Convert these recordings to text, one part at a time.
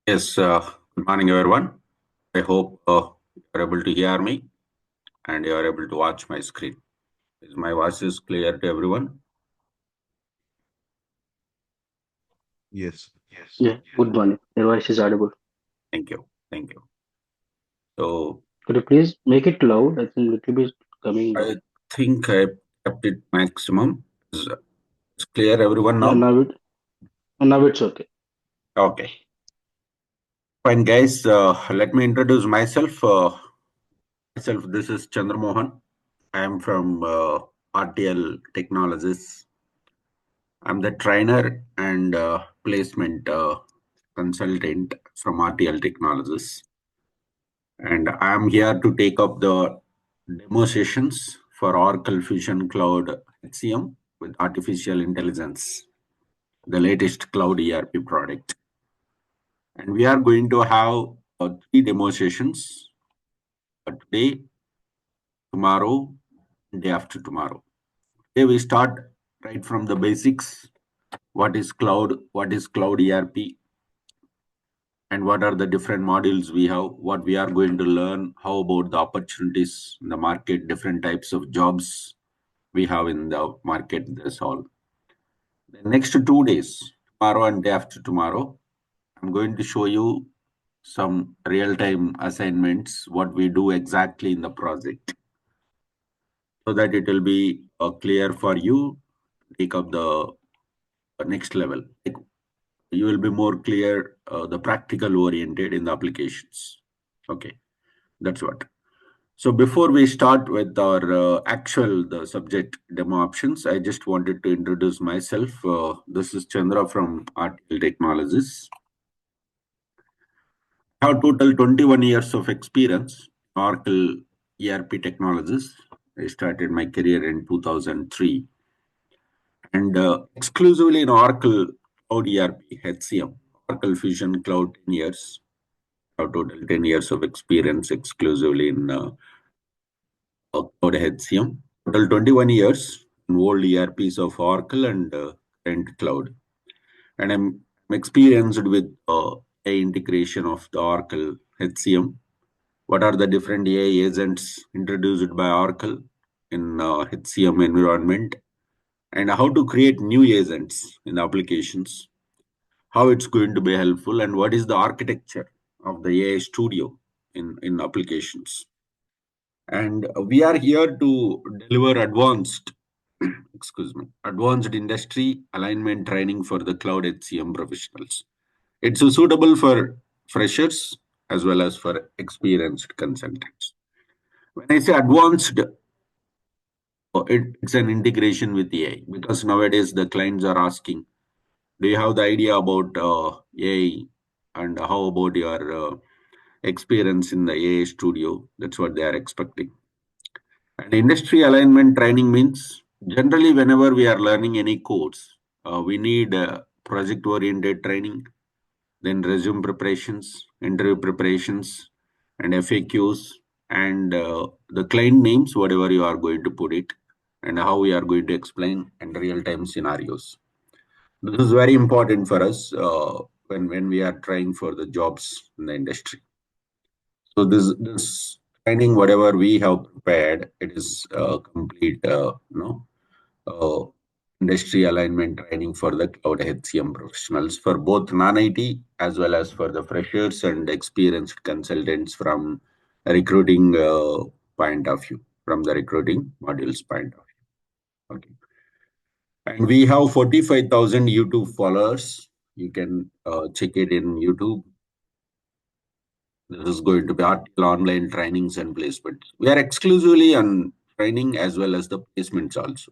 Yes, good morning, everyone. I hope you're able to hear me and you're able to watch my screen. Is my voice is clear to everyone? Yes. Yeah, good morning. Your voice is audible. Thank you. Thank you. So Could you please make it loud? I think it will be coming I low. think I kept it maximum. It's clear, everyone Yeah, now? now it's okay. Okay. Fine, guys. Let me introduce myself. This is Chandra Mohan. I am from RTL Technologies. I'm the trainer and placement consultant from RTL Technologies. And I am here to take up the demo sessions for Oracle Fusion Cloud HCM with artificial intelligence, the latest cloud ERP product. And we are going to have three demo sessions today, tomorrow, and day after tomorrow. Today we start right from the basics. What is cloud ERP, and what are the different modules we have, what we are going to learn, how about the opportunities in the market, different types of jobs we have in the market. That's all. The next 2 days, tomorrow and day after tomorrow, I'm going to show you some real-time assignments, what we do exactly in the project, so that it will be clear for you to take up the next level. You will be more clear, the practical oriented in the applications. Okay, that's what. So before we start with our actual the subject demo options, I just wanted to introduce myself. This is Chandra from RTL Technologies. I have total 21 years of experience in Oracle ERP technologies. I started my career in 2003 and exclusively in Oracle Cloud ERP, HCM, Oracle Fusion Cloud 10 years. I have total 10 years of experience exclusively in Cloud HCM. Total 21 years in old ERPs of Oracle and current cloud. And I'm experienced with AI integration of the Oracle HCM. What are the different AI agents introduced by Oracle in HCM environment, and how to create new agents in the applications, how it's going to be helpful, and what is the architecture of the AI studio in applications. And we are here to deliver advanced excuse me, advanced industry alignment training for the cloud HCM professionals. It's suitable for freshers as well as for experienced consultants. When I say advanced, it's an integration with AI, because nowadays the clients are asking, do you have the idea about AI, and how about your experience in the AI studio? That's what they are expecting. And industry alignment training means generally whenever we are learning any course, we need project oriented training, then resume preparations, interview preparations, and FAQs, and the client names, whatever you are going to put it, and how we are going to explain, and real time scenarios. This is very important for us when we are trying for the jobs in the industry. So this training, whatever we have prepared, it is complete, uh, industry alignment training for the cloud HCM professionals for both non-IT as well as for the freshers and experienced consultants from a recruiting point of view, from the recruiting modules point of view. Okay, and we have 45,000 YouTube followers. You can check it in YouTube. This is going to be RTL online trainings and placements. We are exclusively on training as well as the placements also.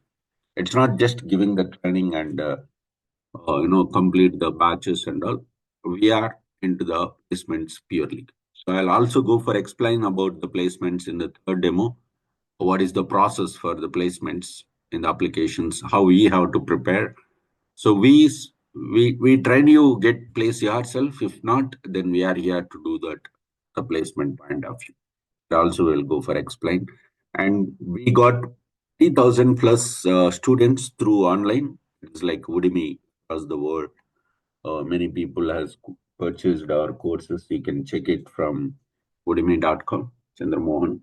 It's not just giving the training and complete the batches and all. We are into the placements purely. So I'll also go for explain about the placements in the third demo. What is the process for the placements in the applications? How we have to prepare. So we train you get place yourself. If not, then we are here to do that the placement point of view. Also will go for explain. And we got 3,000 plus students through online. It's like Udemy across the world. Many people has purchased our courses, you can check it from udemy.com, Chandramohan,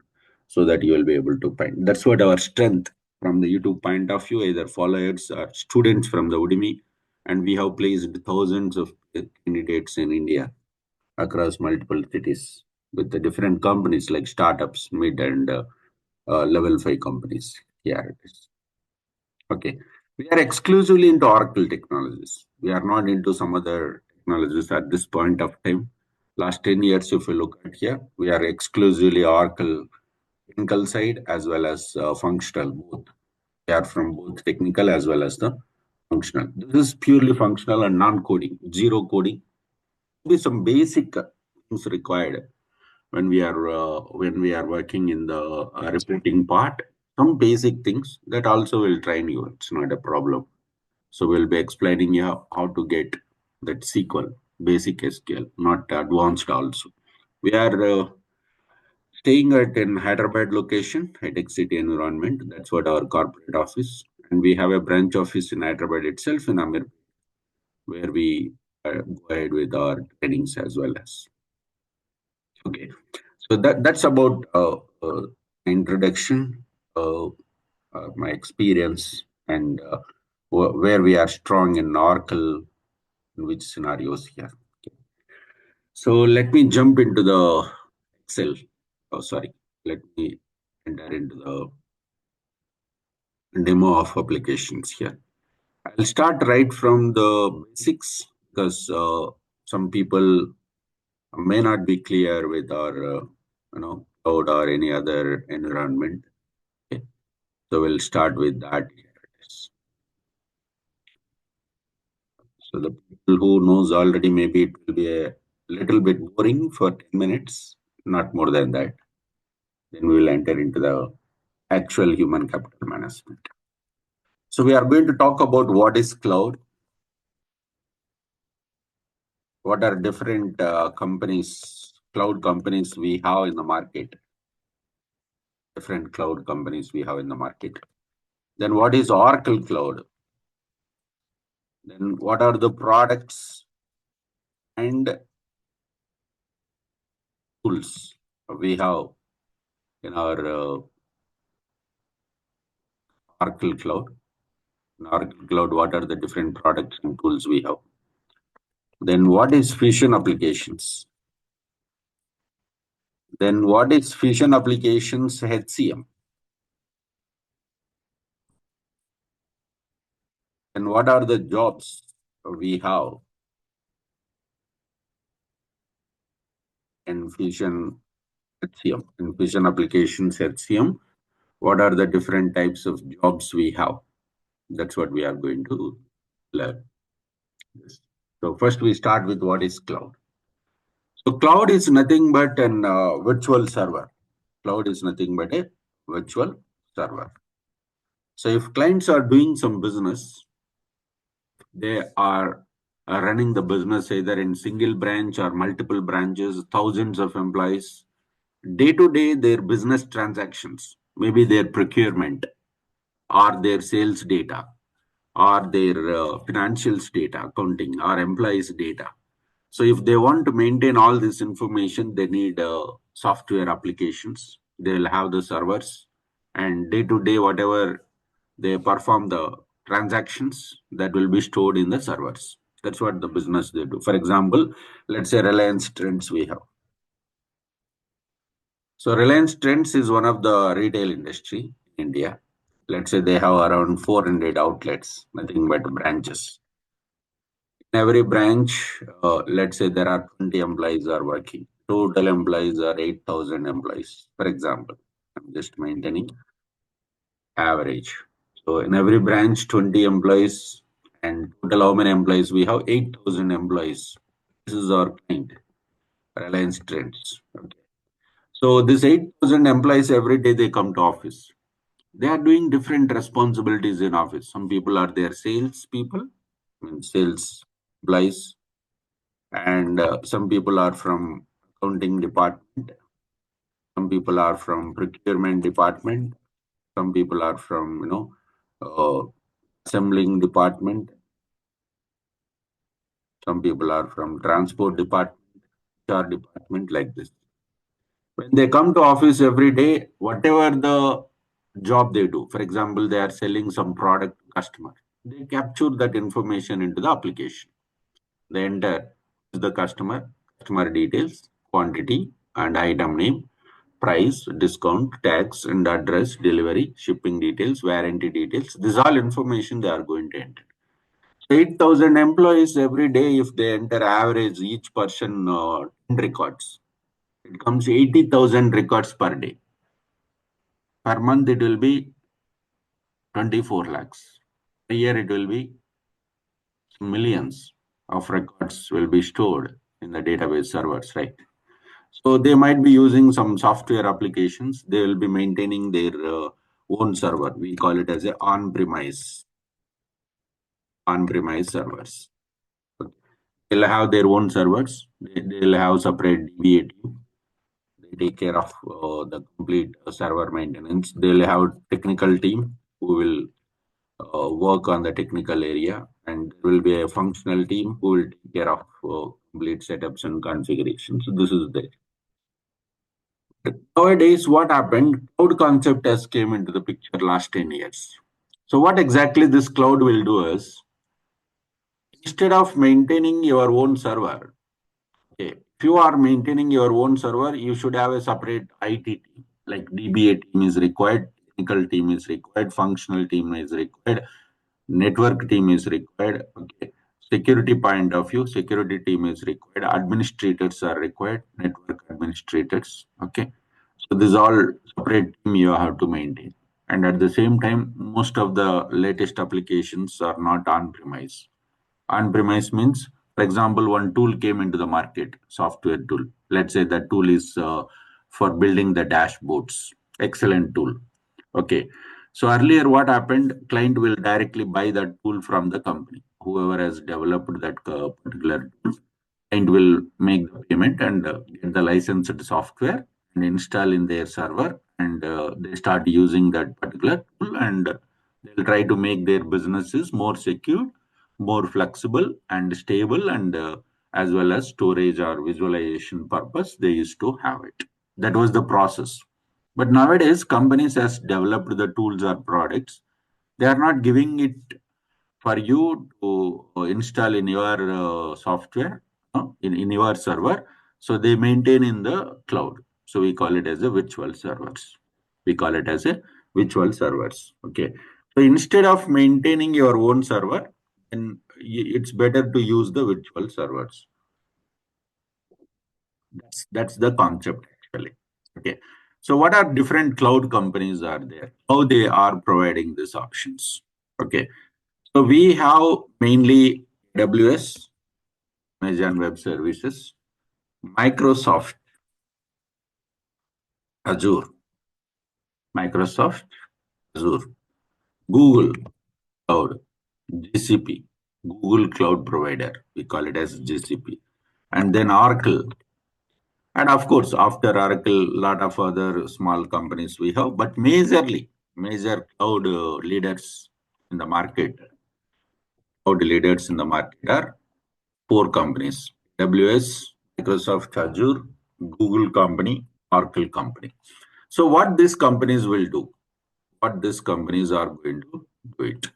so that you will be able to find. That's what our strength from the YouTube point of view, either followers or students from the Udemy. And we have placed thousands of candidates in India across multiple cities with the different companies like startups, mid and level 5 companies. Here it is. Okay. We are exclusively into Oracle technologies. We are not into some other technologies at this point of time. Last 10 years, if you look at here, we are exclusively Oracle technical side as well as functional both. We are from both technical as well as the functional. This is purely functional and non-coding, zero coding. Be some basic things required when we are working in the reporting part. Some basic things that also will train you. It's not a problem. So we'll be explaining you how to get that SQL, basic SQL, not advanced also. We are staying at in Hyderabad location, high-tech city environment. That's what our corporate office. And we have a branch office in Hyderabad itself in Amir, where we go ahead with our trainings as well as. Okay. So that's about introduction, uh, my experience, and where we are strong in Oracle, in which scenarios here. Okay. So let me jump into the Excel. Oh, sorry. Let me enter into the demo of applications here. I'll start right from the basics because some people may not be clear with our, cloud or any other environment. Okay. So we'll start with that. Here it is. So the people who knows already, maybe it will be a little bit boring for 10 minutes, not more than that. Then we will enter into the actual human capital management. So we are going to talk about what is cloud, what are different companies, cloud companies we have in the market, different cloud companies we have in the market. Then what is Oracle Cloud? Then what are the products and tools we have in our Oracle Cloud? In Oracle Cloud, what are the different products and tools we have? Then what is Fusion Applications? Then what is Fusion Applications HCM? And what are the jobs we have in Fusion HCM? In Fusion Applications HCM, what are the different types of jobs we have? That's what we are going to learn. So first we start with what is cloud. So cloud is nothing but an virtual server. Cloud is nothing but a virtual server. So if clients are doing some business, they are running the business either in single branch or multiple branches, thousands of employees. Day to day, their business transactions, maybe their procurement or their sales data or their financials data, accounting or employees data. So if they want to maintain all this information, they need software applications. They'll have the servers, and day to day, whatever they perform the transactions, that will be stored in the servers. That's what the business they do. For example, let's say Reliance Trends we have. So Reliance Trends is one of the retail industry in India. Let's say they have around 400 outlets, nothing but branches. In every branch, let's say there are 20 employees are working. Total employees are 8,000 employees, for example. I'm just maintaining average. So in every branch, 20 employees, and total how many employees? We have 8,000 employees. This is our client, Reliance Trends. Okay. So this 8,000 employees, every day they come to office. They are doing different responsibilities in office. Some people are their sales people, I mean sales employees, and some people are from accounting department. Some people are from procurement department. Some people are from assembling department. Some people are from transport department, HR department, like this. When they come to office every day, whatever the job they do, for example, they are selling some product to customer, they capture that information into the application. They enter the customer details, quantity and item name, price, discount, tax and address, delivery, shipping details, warranty details. This all information they are going to enter. 8,000 employees every day, if they enter average, each person 10 records. It comes 80,000 records per day. Per month, it will be 24 lakhs. A year, it will be millions of records will be stored in the database servers, right? So they might be using some software applications. They will be maintaining their own server. We call it as a on-premise servers. They'll have their own servers. They'll have separate DBA team. They take care of the complete server maintenance. They'll have technical team who will work on the technical area, and there will be a functional team who will take care of complete setups and configurations. So this is there. Nowadays, what happened? Cloud concept has came into the picture last 10 years. So what exactly this cloud will do is, instead of maintaining your own server, okay, if you are maintaining your own server, you should have a separate IT team. Like DBA team is required, technical team is required, functional team is required, network team is required. Okay. Security point of view, security team is required, administrators are required, network administrators. Okay. So this all separate team you have to maintain. And at the same time, most of the latest applications are not on premise. On premise means, for example, one tool came into the market, software tool. Let's say that tool is for building the dashboards. Excellent tool. Okay. So earlier, what happened? Client will directly buy that tool from the company. Whoever has developed that particular tool, client will make the payment and get the licensed software and install in their server, and they start using that particular tool, and they'll try to make their businesses more secure, more flexible and stable, and as well as storage or visualization purpose, they used to have it. That was the process. But nowadays, companies has developed the tools or products. They are not giving it for you to install in your software, in your server. So they maintain in the cloud. So we call it as a virtual servers. We call it as a virtual servers. Okay. So instead of maintaining your own server, then it's better to use the virtual servers. That's the concept actually. Okay. So what are different cloud companies are there? How they are providing these options? Okay. So we have mainly AWS, Amazon Web Services, Microsoft Azure, Microsoft Azure, Google Cloud, GCP, Google Cloud Provider. We call it as GCP, and then Oracle. And of course, after Oracle, a lot of other small companies we have, but major in the market, cloud leaders in the market are four companies: AWS, Microsoft Azure, Google company, Oracle company. So what these companies will do, what these companies are going to do it.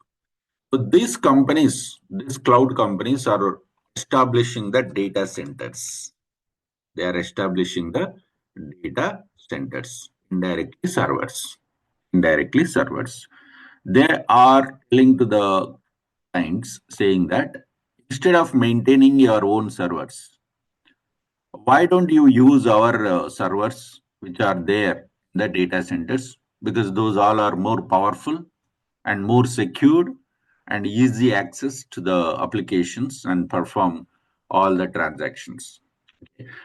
So these companies, these cloud companies are establishing the data centers. They are establishing the data centers, indirectly servers. They are telling to the clients saying that instead of maintaining your own servers, why don't you use our servers which are there in the data centers, because those all are more powerful and more secured and easy access to the applications and perform all the transactions.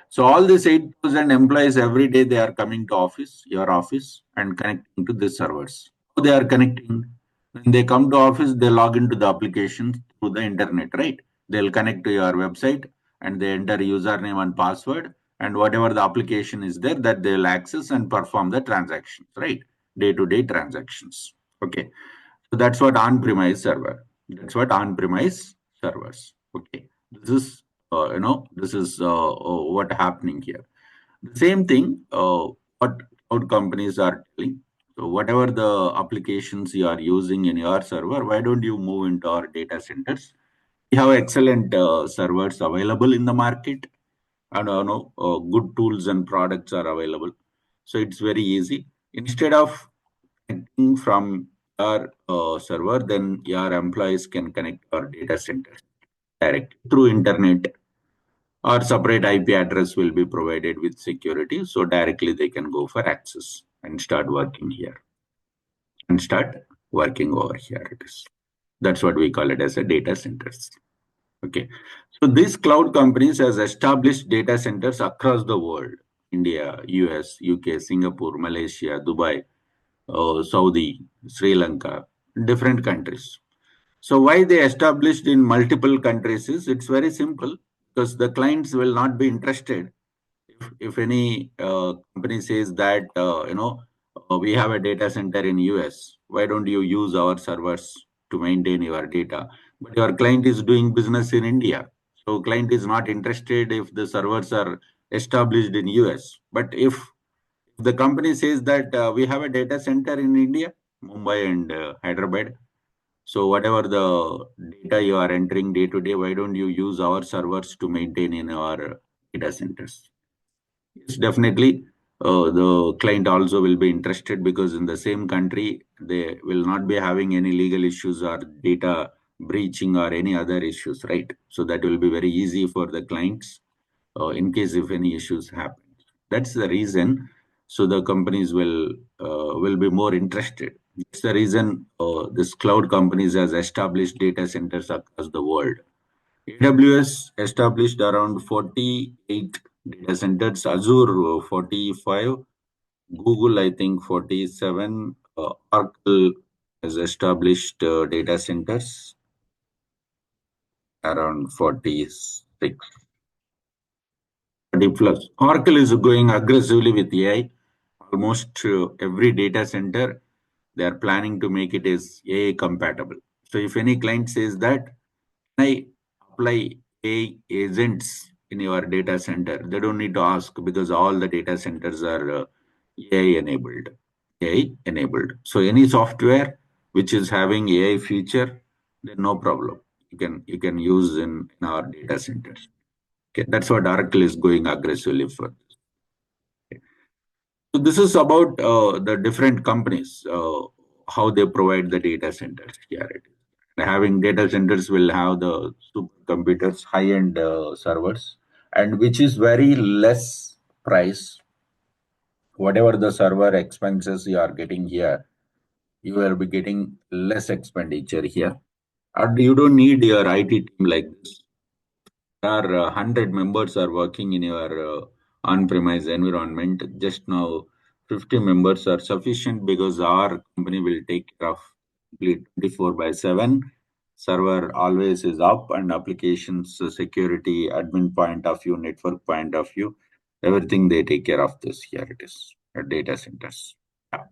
So all these 8,000 employees every day, they are coming to your office, and connecting to the servers. How they are connecting? When they come to office, they log into the applications through the internet, right? They'll connect to your website and they enter username and password, and whatever the application is there, that they'll access and perform the transactions, right? Day-to-day transactions. Okay. So that's what on-premise server. That's what on-premise servers. Okay. This is, this is what happening here. The same thing, what cloud companies are telling. So whatever the applications you are using in your server, why don't you move into our data centers? We have excellent servers available in the market, and good tools and products are available. So it's very easy. Instead of connecting from your server, then your employees can connect our data centers direct through internet, or separate IP address will be provided with security. So directly they can go for access and start working here and start working over here. It is. That's what we call it as a data centers. Okay. So these cloud companies has established data centers across the world: India, US, UK, Singapore, Malaysia, Dubai, Saudi, Sri Lanka, different countries. So why they established in multiple countries is it's very simple, because the clients will not be interested if any company says that we have a data center in US, why don't you use our servers to maintain your data? But your client is doing business in India, so client is not interested if the servers are established in US. But if the company says that we have a data center in India, Mumbai and Hyderabad, so whatever the data you are entering day to day, why don't you use our servers to maintain in our data centers? Yes, definitely. The client also will be interested, because in the same country, they will not be having any legal issues or data breaching or any other issues, right? So that will be very easy for the clients in case if any issues happen. That's the reason. So the companies will be more interested. That's the reason this cloud companies has established data centers across the world. AWS established around 48 data centers, Azure 45, Google I think 47, Oracle has established data centers around 46, 30 plus. Oracle is going aggressively with AI. Almost every data center, they are planning to make it as AI compatible. So if any client says that, I apply AI agents in your data center, they don't need to ask, because all the data centers are AI enabled. AI enabled. So any software which is having AI feature, then no problem. You can use in our data centers. Okay, that's what Oracle is going aggressively for. So this is about the different companies, how they provide the data centers here. Having data centers will have the supercomputers, high-end servers, and which is very less price. Whatever the server expenses you are getting here, you will be getting less expenditure here. And you don't need your IT team like this. Are 100 members are working in your on-premise environment. Just now, 50 members are sufficient, because our company will take care of complete 24 by 7. Server always is up, and applications, security, admin point of view, network point of view, everything they take care of this. Here it is, data centers. Yeah.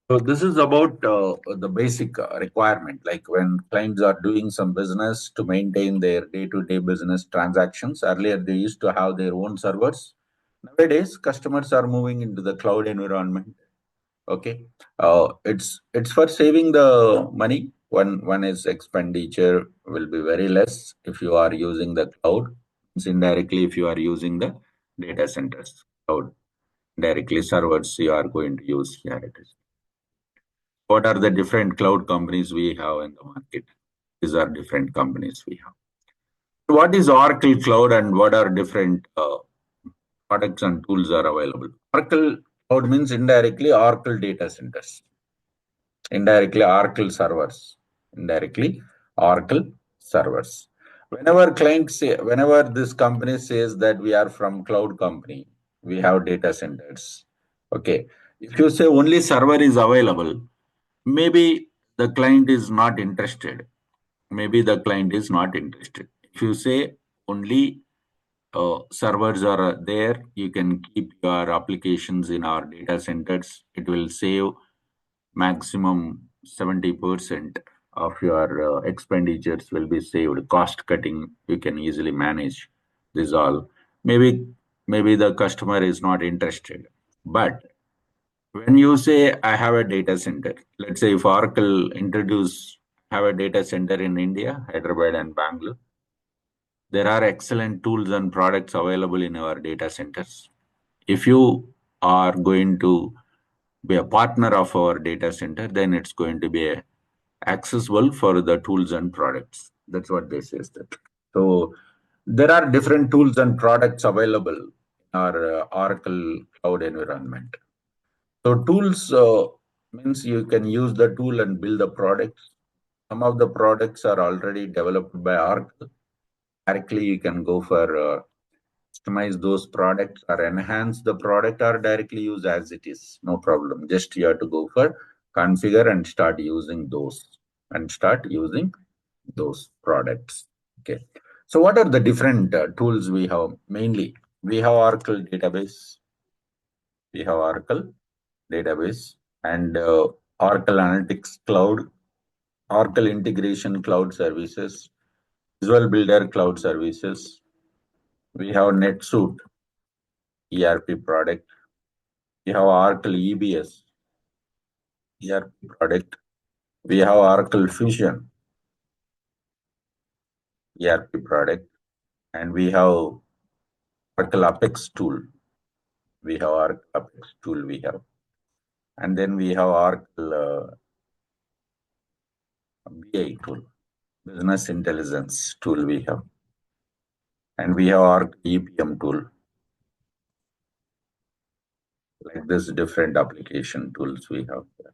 So this is about the basic requirement, like when clients are doing some business to maintain their day-to-day business transactions. Earlier, they used to have their own servers. Nowadays, customers are moving into the cloud environment. Okay, it's for saving the money. One is expenditure will be very less if you are using the cloud. It's indirectly, if you are using the data centers cloud directly servers, you are going to use here. It is. What are the different cloud companies we have in the market? These are different companies we have. What is Oracle Cloud, and what are different products and tools are available? Oracle Cloud means indirectly Oracle data centers, indirectly Oracle servers, indirectly Oracle servers. Whenever this company says that we are from cloud company, we have data centers. Okay, if you say only server is available, maybe the client is not interested. Maybe the client is not interested. If you say only servers are there, you can keep your applications in our data centers, it will save maximum 70% of your expenditures will be saved. Cost cutting, you can easily manage this all. Maybe the customer is not interested. But when you say I have a data center, let's say if Oracle introduce have a data center in India, Hyderabad and Bangalore, there are excellent tools and products available in our data centers. If you are going to be a partner of our data center, then it's going to be accessible for the tools and products. That's what they say. That. So there are different tools and products available in our Oracle cloud environment. So tools means you can use the tool and build the products. Some of the products are already developed by Oracle. Directly, you can go for customize those products or enhance the product or directly use as it is. No problem. Just you have to go for configure and start using those products. Okay. So what are the different tools we have? Mainly, we have Oracle database. We have Oracle database and Oracle Analytics Cloud, Oracle Integration Cloud Services, Visual Builder Cloud Services. We have NetSuite ERP product. We have Oracle EBS ERP product. We have Oracle Fusion ERP product. And we have Oracle Apex tool. We have Oracle Apex tool we have. And then we have Oracle BI tool, Business Intelligence tool we have. And we have Oracle EPM tool. Like this different application tools we have there.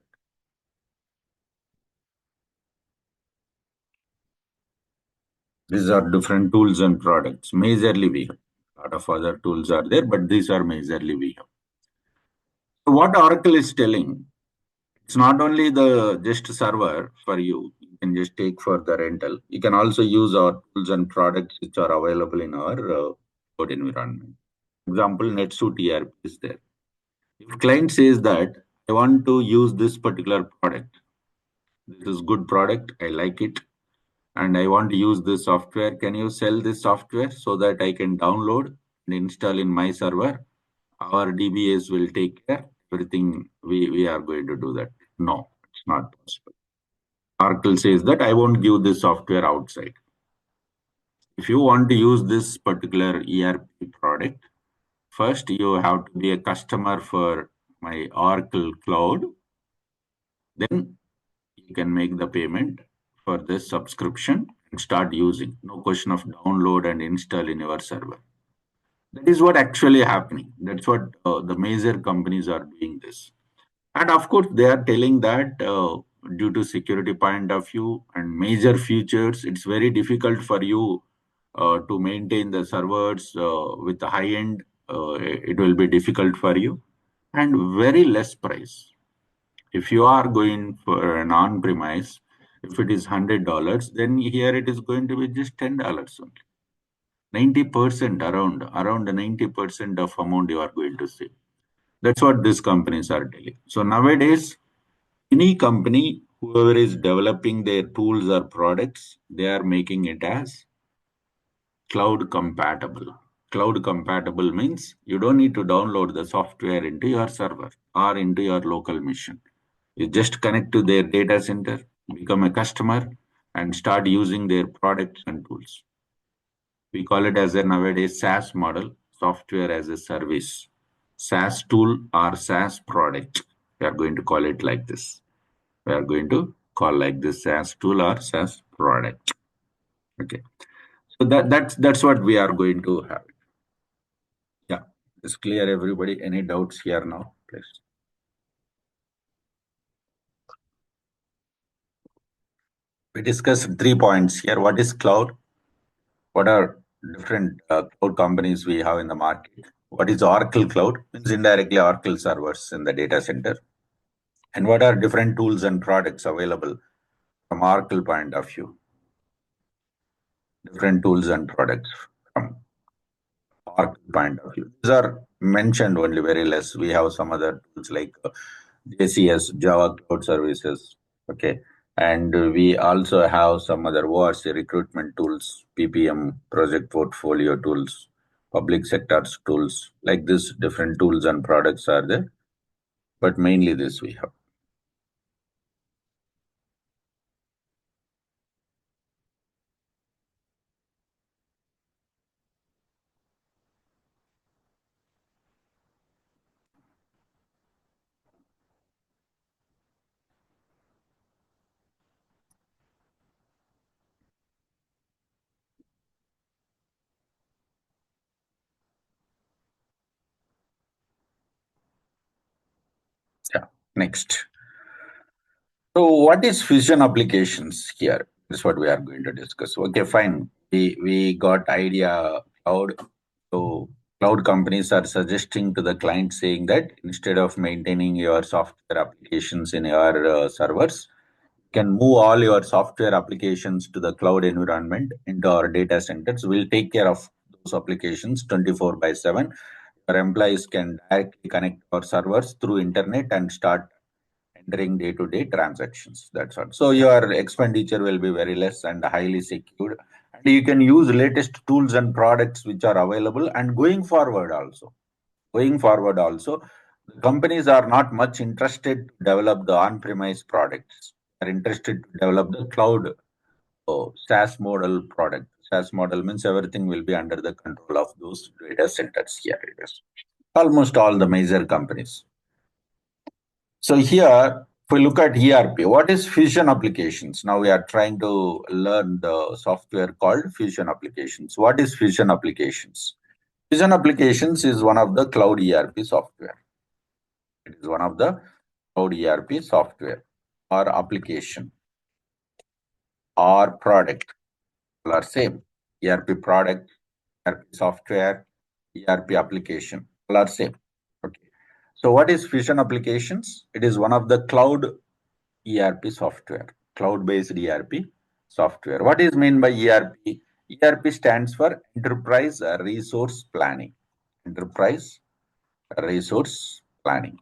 These are different tools and products. Majorly we have. A lot of other tools are there, but these are majorly we have. So what Oracle is telling, it's not only the just server for you. You can just take for the rental. You can also use our tools and products which are available in our cloud environment. For example, NetSuite ERP is there. If client says that I want to use this particular product, this is good product, I like it, and I want to use this software. Can you sell this software so that I can download and install in my server? Our DBAs will take care. Everything we are going to do that. No, it's not possible. Oracle says that I won't give this software outside. If you want to use this particular ERP product, first you have to be a customer for my Oracle Cloud. Then you can make the payment for this subscription and start using. No question of download and install in your server. That is what actually happening. That's what the major companies are doing this. And of course, they are telling that due to security point of view and major features, it's very difficult for you to maintain the servers with the high end. It will be difficult for you and very less price. If you are going for an on-premise, if it is $100, then here it is going to be just $10 only. 90% around the 90% of amount you are going to save. That's what these companies are telling. So nowadays, any company, whoever is developing their tools or products, they are making it as cloud compatible. Cloud compatible means you don't need to download the software into your server or into your local machine. You just connect to their data center, become a customer, and start using their products and tools. We call it as a nowadays SaaS model, software as a service. SaaS tool or SaaS product. We are going to call it like this. We are going to call like this SaaS tool or SaaS product. Okay. So that's what we are going to have. Yeah. Is clear, everybody? Any doubts here now, please? We discussed 3 points here. What is cloud? What are different cloud companies we have in the market? What is Oracle Cloud? Means indirectly Oracle servers in the data center. And what are different tools and products available from Oracle point of view? Different tools and products from Oracle point of view. These are mentioned only very less. We have some other tools like JCS, Java Cloud Services. Okay. And we also have some other ORC recruitment tools, PPM, project portfolio tools, public sectors tools. Like this, different tools and products are there, but mainly this we have. Yeah. Next. So, what is fusion applications here? This is what we are going to discuss. Okay, fine. We got idea cloud. So, cloud companies are suggesting to the client saying that instead of maintaining your software applications in your servers, you can move all your software applications to the cloud environment into our data centers. We'll take care of those applications 24 by 7. Our employees can directly connect our servers through internet and start entering day-to-day transactions. That's all. So your expenditure will be very less and highly secured. And you can use latest tools and products which are available. And going forward also, the companies are not much interested to develop the on-premise products. They are interested to develop the cloud SaaS model product. SaaS model means everything will be under the control of those data centers here. It is almost all the major companies. So here, if we look at ERP, what is Fusion applications? Now we are trying to learn the software called Fusion applications. What is Fusion applications? Fusion applications is one of the cloud ERP software. It is one of the cloud ERP software or application or product. All are same. ERP product, ERP software, ERP application. All are same. Okay. So what is Fusion applications? It is one of the cloud ERP software, cloud-based ERP software. What is meant by ERP? ERP stands for Enterprise Resource Planning. Enterprise Resource Planning.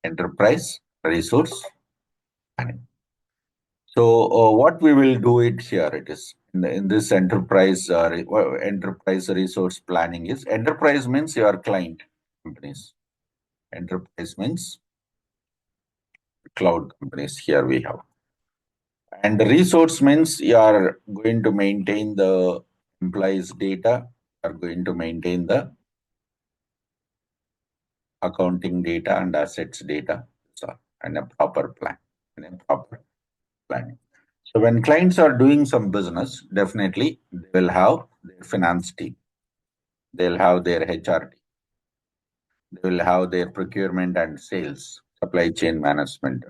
Enterprise Resource Planning. So what we will do it here, it is in this enterprise resource planning is enterprise means your client companies. Enterprise means cloud companies. Here we have. And the resource means you are going to maintain the employees' data, you are going to maintain the accounting data and assets data, so, and a proper plan, and a proper planning. So when clients are doing some business, definitely they will have their finance team, they'll have their HR team, they will have their procurement and sales, supply chain management,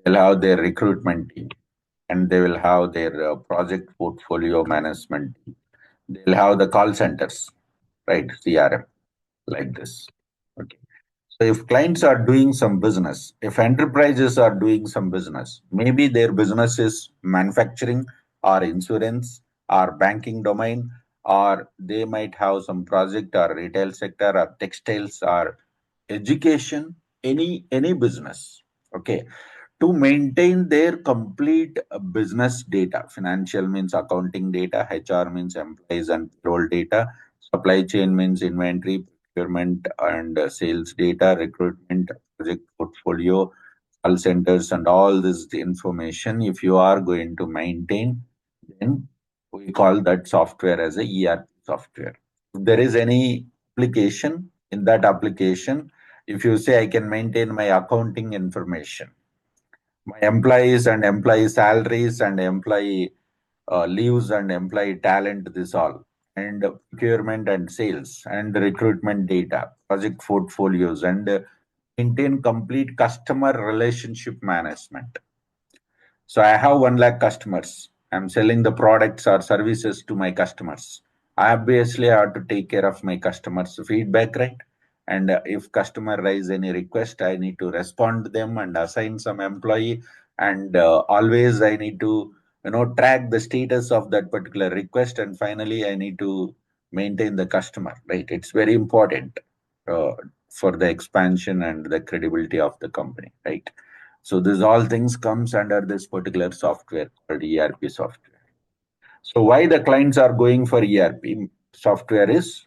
they'll have their recruitment team, and they will have their project portfolio management team. They'll have the call centers, right? CRM, like this. Okay. So if clients are doing some business, if enterprises are doing some business, maybe their business is manufacturing or insurance or banking domain, or they might have some project or retail sector or textiles or education, any business. Okay, to maintain their complete business data. Financial means accounting data, HR means employees and payroll data, supply chain means inventory, procurement and sales data, recruitment, project portfolio, call centers, and all this information. If you are going to maintain, then we call that software as a ERP software. If there is any application, in that application, if you say I can maintain my accounting information, my employees and employee salaries and employee leaves and employee talent, this all, and procurement and sales and recruitment data, project portfolios, and maintain complete customer relationship management. So I have 1 lakh customers. I'm selling the products or services to my customers. I obviously have to take care of my customers' feedback, right? And if customer raise any request, I need to respond to them and assign some employee. And always I need to track the status of that particular request. And finally, I need to maintain the customer, right? It's very important uh, for the expansion and the credibility of the company, right? So this all things comes under this particular software called ERP software. So why the clients are going for ERP software is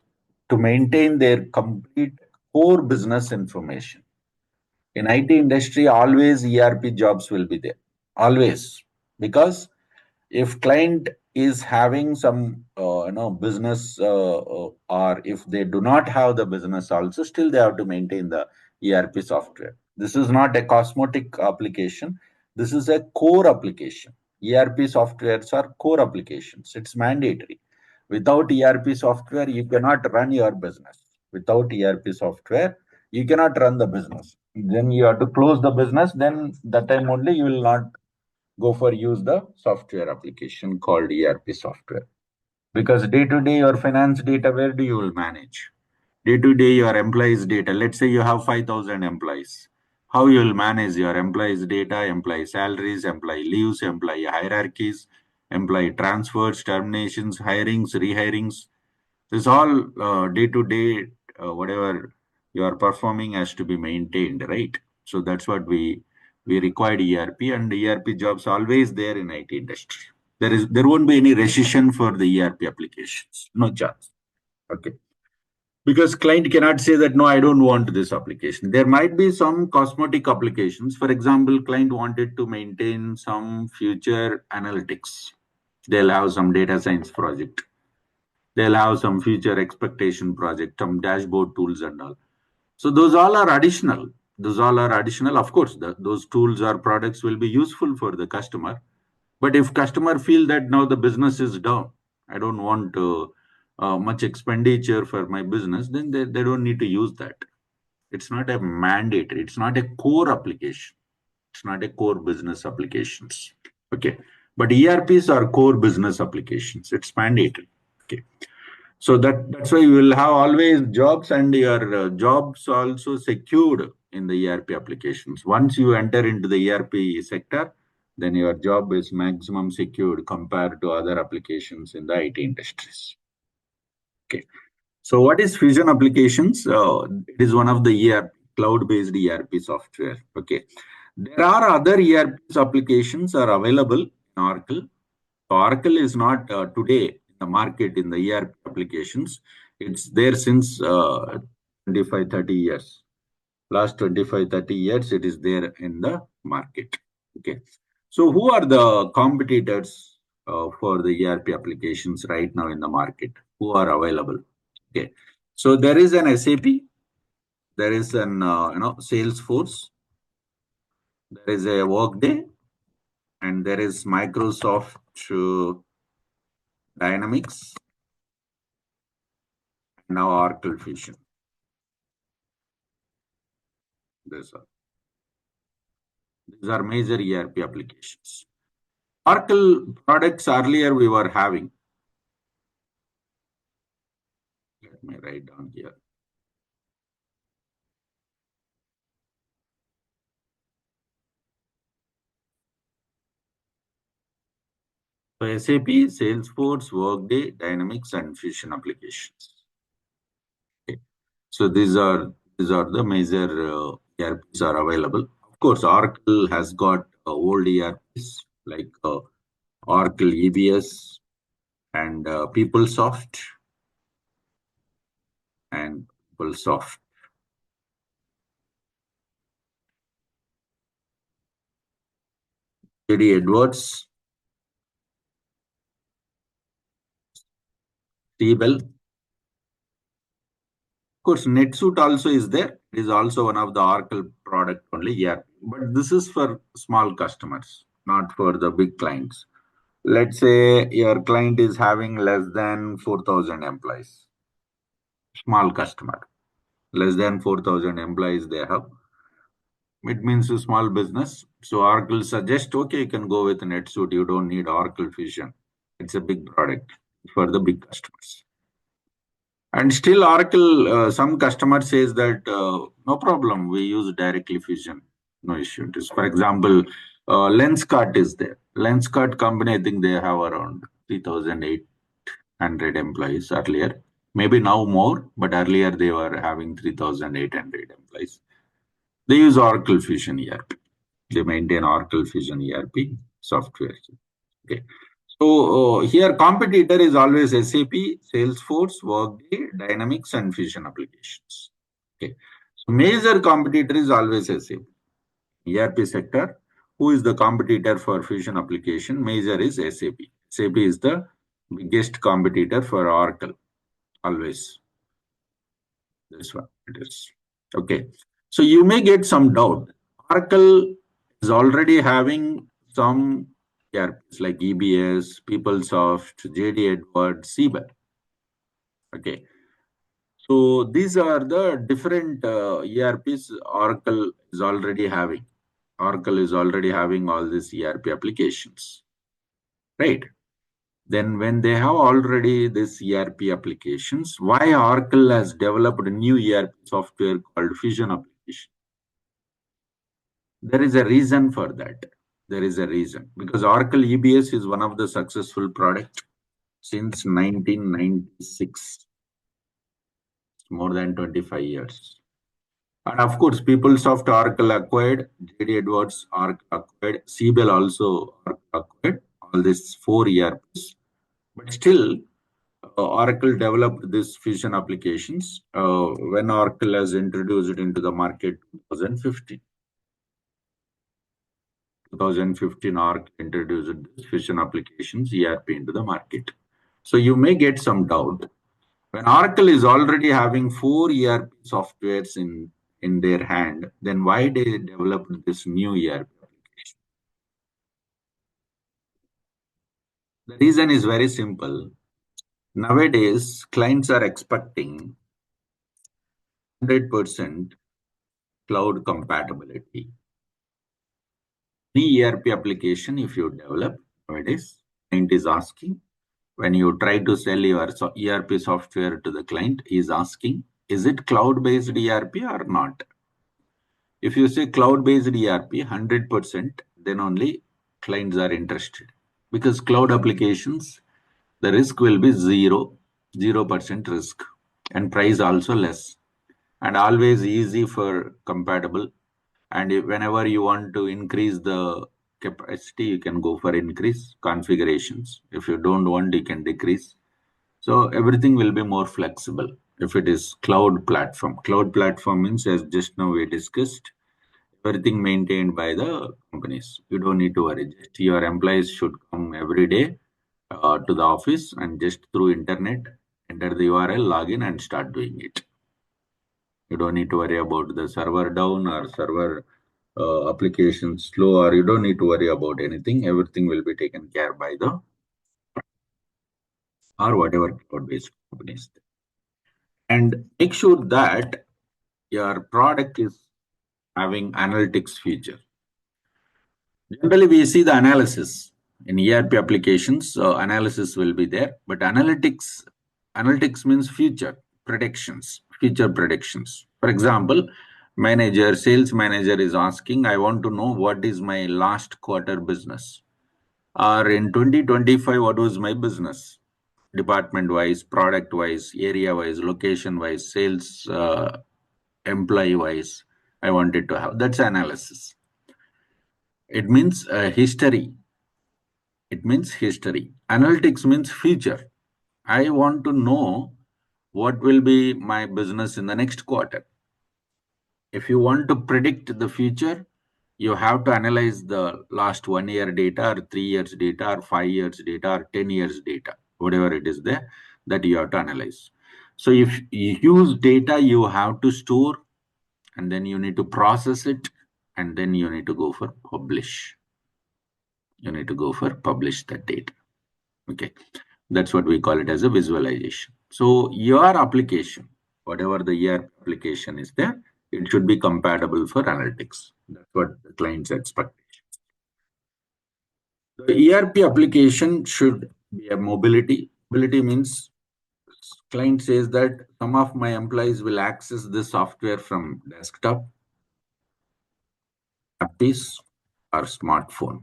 to maintain their complete core business information. In IT industry, always ERP jobs will be there, always, because if client is having some business or if they do not have the business also, still they have to maintain the ERP software. This is not a cosmetic application. This is a core application. ERP softwares are core applications. It's mandatory. Without ERP software, you cannot run your business. Without ERP software, you cannot run the business. Then you have to close the business. Then that time only you will not go for use the software application called ERP software. Because day to day your finance data, where do you will manage? Day to day your employees data. Let's say you have 5,000 employees. How you will manage your employees data, employee salaries, employee leaves, employee hierarchies, employee transfers, terminations, hirings, rehirings. This all day to day, whatever you are performing has to be maintained, right? So that's what we required ERP, and ERP jobs always there in IT industry. There won't be any recession for the ERP applications, no chance. Okay, because client cannot say that no, I don't want this application. There might be some cosmetic applications. For example, client wanted to maintain some future analytics. They'll have some data science project, they'll have some future expectation project, some dashboard tools and all. So those all are additional. Those all are additional. Of course, those tools or products will be useful for the customer. But if customer feel that now the business is down, I don't want much expenditure for my business, then they don't need to use that. It's not a mandatory. It's not a core application. It's not a core business applications. Okay. But ERPs are core business applications. It's mandatory. Okay. So that's why you will have always jobs, and your jobs also secured in the ERP applications. Once you enter into the ERP sector, then your job is maximum secured compared to other applications in the IT industries. Okay. So what is Fusion applications? It is one of the ERP cloud-based ERP software. Okay. There are other ERP applications are available in Oracle. Oracle is not today in the market in the ERP applications. It's there since 25, 30 years. Last 25, 30 years, it is there in the market. Okay. So who are the competitors for the ERP applications right now in the market? Who are available? Okay. So there is an SAP, there is an Salesforce, there is a Workday, and there is Microsoft Dynamics, now Oracle Fusion. These are major ERP applications. Oracle products earlier we were having. Let me write down here. So SAP, Salesforce, Workday, Dynamics, and Fusion applications. Okay. So these are the major ERPs are available. Of course, Oracle has got old ERPs like Oracle EBS and PeopleSoft and PeopleSoft. JD Edwards, Siebel. Of course, NetSuite also is there. It is also one of the Oracle product only. Yeah, but this is for small customers, not for the big clients. Let's say your client is having less than 4,000 employees. Small customer, less than 4,000 employees they have. It means a small business. So Oracle suggests, okay, you can go with NetSuite. You don't need Oracle Fusion. It's a big product for the big customers. And still Oracle, some customer says that no problem, we use directly Fusion, no issue. It is, for example, Lenskart is there. Lenskart company, I think they have around 3,800 employees earlier. Maybe now more, but earlier they were having 3,800 employees. They use Oracle Fusion ERP. They maintain Oracle Fusion ERP software. Okay. So here competitor is always SAP, Salesforce, Workday, Dynamics, and Fusion applications. Okay. So major competitor is always SAP. ERP sector. Who is the competitor for Fusion application? Major is SAP. SAP is the biggest competitor for Oracle. Always. This one it is. Okay. So you may get some doubt. Oracle is already having some ERPs like EBS, PeopleSoft, JD Edwards, Siebel. Okay. So these are the different ERPs Oracle is already having. Oracle is already having all these ERP applications, right? Then when they have already this ERP applications, why Oracle has developed a new ERP software called Fusion application? There is a reason for that. There is a reason because Oracle EBS is one of the successful product since 1996, more than 25 years. And of course, PeopleSoft Oracle acquired, JD Edwards Oracle acquired, Siebel also acquired, all these four ERPs. But still, Oracle developed this Fusion applications when Oracle has introduced it into the market 2015. 2015, Oracle introduced this Fusion applications ERP into the market. So you may get some doubt. When Oracle is already having four ERP softwares in their hand, then why they developed this new ERP application? The reason is very simple. Nowadays, clients are expecting 100% cloud compatibility. Any ERP application, if you develop nowadays, client is asking, when you try to sell your ERP software to the client, is asking, is it cloud-based ERP or not? If you say cloud-based ERP, 100%, then only clients are interested. Because cloud applications, the risk will be 0% risk, and price also less, and always easy for compatible. And whenever you want to increase the capacity, you can go for increase configurations. If you don't want, you can decrease. So everything will be more flexible if it is cloud platform. Cloud platform means, as just now we discussed, everything maintained by the companies. You don't need to worry. Just your employees should come every day to the office and just through internet enter the URL, login, and start doing it. You don't need to worry about the server down or server application slow, or you don't need to worry about anything. Everything will be taken care by the or whatever cloud-based companies. And make sure that your product is having analytics feature. Generally, we see the analysis in ERP applications. Analysis will be there, but analytics means future predictions. Future predictions. For example, sales manager is asking, I want to know what is my last quarter business, or in 2025, what was my business, department wise, product wise, area wise, location wise, sales, employee wise. I wanted to have that's analysis. It means history. It means history. Analytics means future. I want to know what will be my business in the next quarter. If you want to predict the future, you have to analyze the last 1 year data, or 3 years data, or 5 years data, or 10 years data, whatever it is there that you have to analyze. So if you use data, you have to store, and then you need to process it, and then you need to go for publish. You need to go for publish that data. Okay, that's what we call it as a visualization. So your application, whatever the ERP application is there, it should be compatible for analytics. That's what the clients expect. The ERP application should be a mobility. Mobility means client says that some of my employees will access the software from desktop, laptops, or smartphone.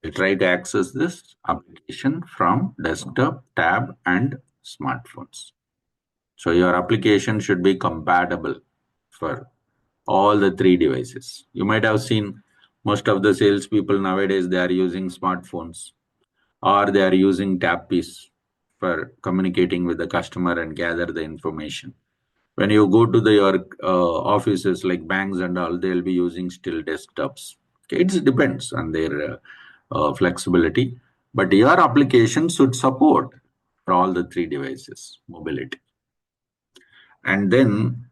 They try to access this application from desktop, tab, and smartphones. So your application should be compatible for all the three devices. You might have seen most of the salespeople nowadays, they are using smartphones or they are using tab piece for communicating with the customer and gather the information. When you go to your offices like banks and all, they'll be using still desktops. Okay, it depends on their flexibility, but your application should support for all the three devices mobility. And then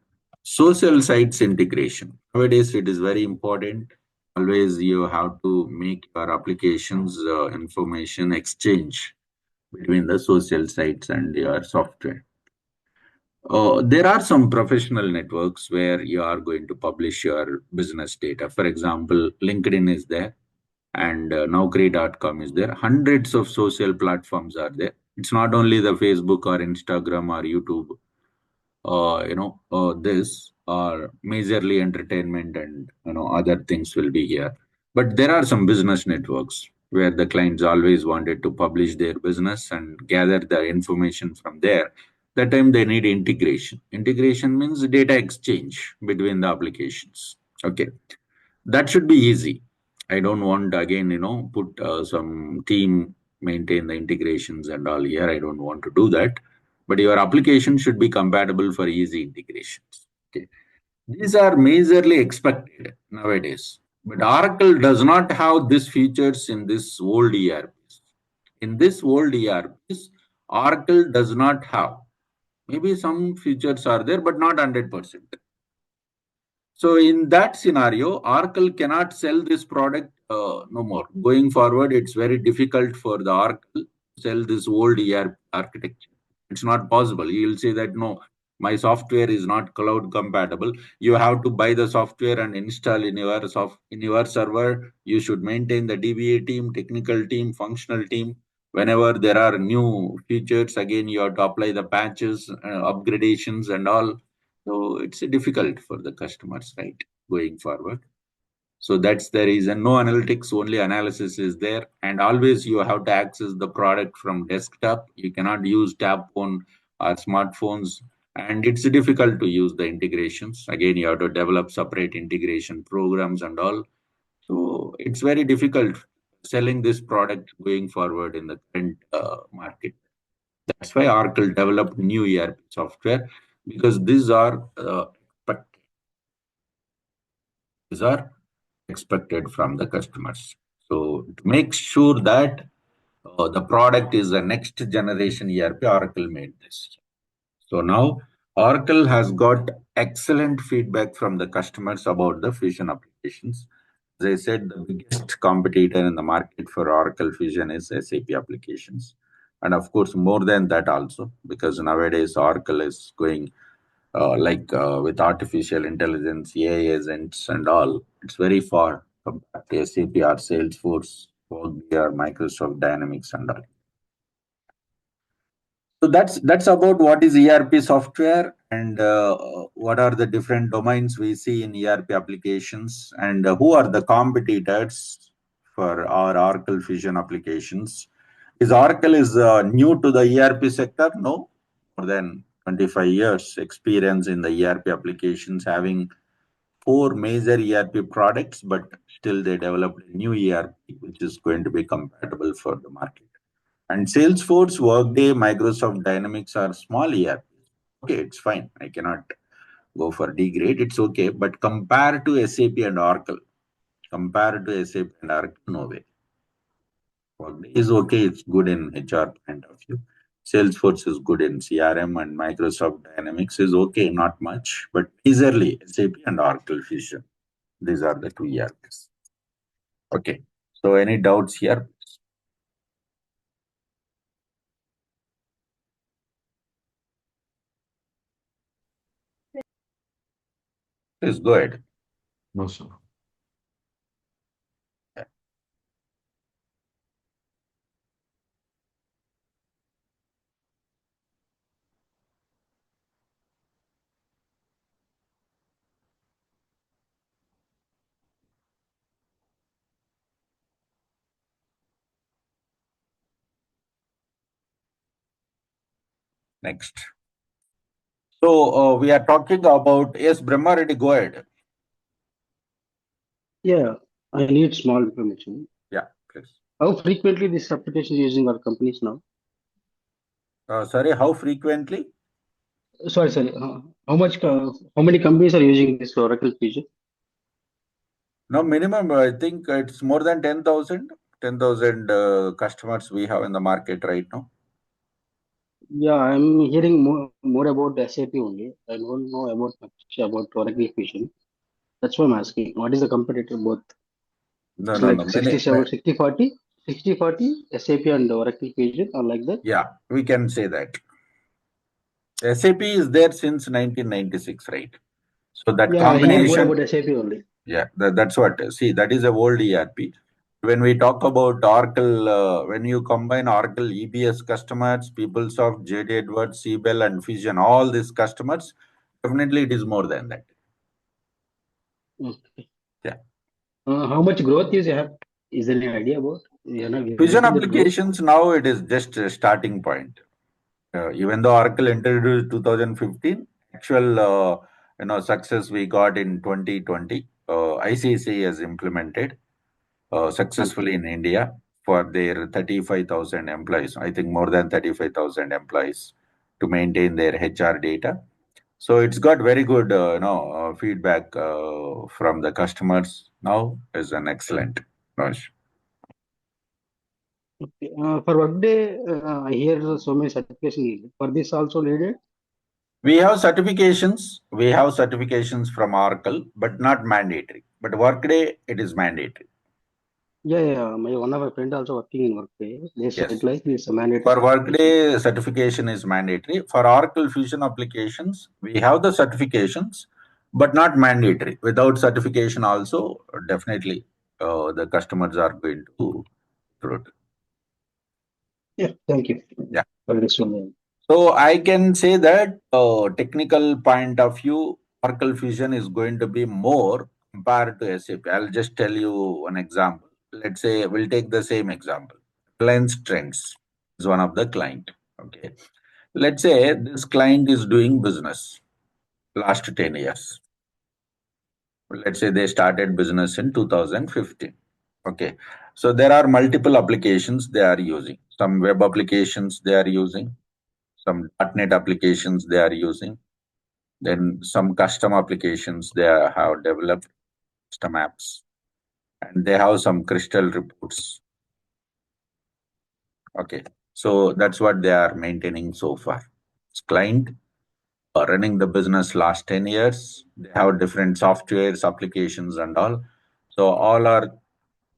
social sites integration. Nowadays, it is very important. Always you have to make your applications information exchange between the social sites and your software. There are some professional networks where you are going to publish your business data. For example, LinkedIn is there and Naukri.com is there. Hundreds of social platforms are there. It's not only the Facebook or Instagram or YouTube, this or majorly entertainment and other things will be here. But there are some business networks where the clients always wanted to publish their business and gather the information from there. That time they need integration. Integration means data exchange between the applications. Okay, that should be easy. I don't want again, put some team maintain the integrations and all here. I don't want to do that. But your application should be compatible for easy integrations. Okay. These are majorly expected nowadays. But Oracle does not have these features in this old ERPs. In this old ERPs, Oracle does not have. Maybe some features are there, but not 100%. So in that scenario, Oracle cannot sell this product no more. Going forward, it's very difficult for the Oracle to sell this old ERP architecture. It's not possible. You'll say that no, my software is not cloud compatible. You have to buy the software and install in your server. You should maintain the DBA team, technical team, functional team. Whenever there are new features, again you have to apply the patches, upgradations, and all, so it's difficult for the customers, right, going forward. So that's the reason. No analytics, only analysis is there. And always you have to access the product from desktop. You cannot use tab phone or smartphones. And it's difficult to use the integrations. Again, you have to develop separate integration programs and all. So it's very difficult selling this product going forward in the current market. That's why Oracle developed new ERP software because expect- these are expected from the customers. So to make sure that the product is the next generation ERP, Oracle made this. So now Oracle has got excellent feedback from the customers about the Fusion applications. As I said, the biggest competitor in the market for Oracle Fusion is SAP applications. And of course, more than that also, because nowadays Oracle is going with artificial intelligence, AI agents, and all, it's very far compared to SAP or Salesforce, Workday or Microsoft Dynamics and all. So that's about what is ERP software and what are the different domains we see in ERP applications and who are the competitors for our Oracle Fusion applications. Is Oracle is new to the ERP sector? No, more than 25 years experience in the ERP applications, having four major ERP products, but still they developed a new ERP which is going to be compatible for the market. And Salesforce, Workday, Microsoft Dynamics are small ERPs. Okay, it's fine. I cannot go for D grade. It's okay. But compared to SAP and Oracle, no way. Workday is okay. It's good in HR point of view. Salesforce is good in CRM and Microsoft Dynamics is okay, not much, but easily SAP and Oracle Fusion. These are the two ERPs. Okay. So any doubts here? Please go ahead. No, sir. Next. So we are talking about, yes, Brahma Reddy, go ahead. Yeah, I need small information. Yeah, please. How frequently this application is using our companies now? Sorry, how frequently? Sorry. How many companies are using this Oracle feature? No, minimum, I think it's more than 10,000. 10,000 customers we have in the market right now. Yeah, I'm hearing more about SAP only. I don't know much about Oracle Fusion. That's why I'm asking. What is the competitor both? No, It's no, no. like 67, 60, 40, 60, 40, SAP and Oracle Fusion or like that? Yeah, we can say that. SAP is there since 1996, right? So that Yeah, I hear more combination, about SAP only. yeah, that's what. See, that is a old ERP. When we talk about Oracle, when you combine Oracle EBS customers, PeopleSoft, JD Edwards, Siebel, and Fusion, all these customers, definitely it is more than that. Okay. Yeah. How much growth is you have? Is there any idea about? You know, we Fusion getting that growth? applications now it is just a starting point. Even though Oracle introduced 2015, actual success we got in 2020. ICC has implemented Okay. successfully in India for their 35,000 employees. I think more than 35,000 employees to maintain their HR data. So it's got very good feedback from the customers. Now is an excellent. Launch. Okay. For Workday, I hear so many certification needed. For this also needed? We have certifications from Oracle, but not mandatory. But Workday, it is mandatory. Yeah. One of my friend also working in Workday. They said Yes. like it's a mandatory For certification. Workday, certification is mandatory. For Oracle Fusion applications, we have the certifications, but not mandatory. Without certification, also definitely the customers are going to through it. Yeah, thank you Yeah. for this one. So I can say that technical point of view, Oracle Fusion is going to be more compared to SAP. I'll just tell you one example. Let's say we'll take the same example. Reliance Trends is one of the client. Okay. Let's say this client is doing business last 10 years. Let's say they started business in 2015. Okay. So there are multiple applications they are using. Some web applications they are using, some .NET applications they are using, then some custom applications they have developed, custom apps, and they have some crystal reports. Okay. So that's what they are maintaining so far. It's client running the business last 10 years. They have different softwares, applications, and all. So all are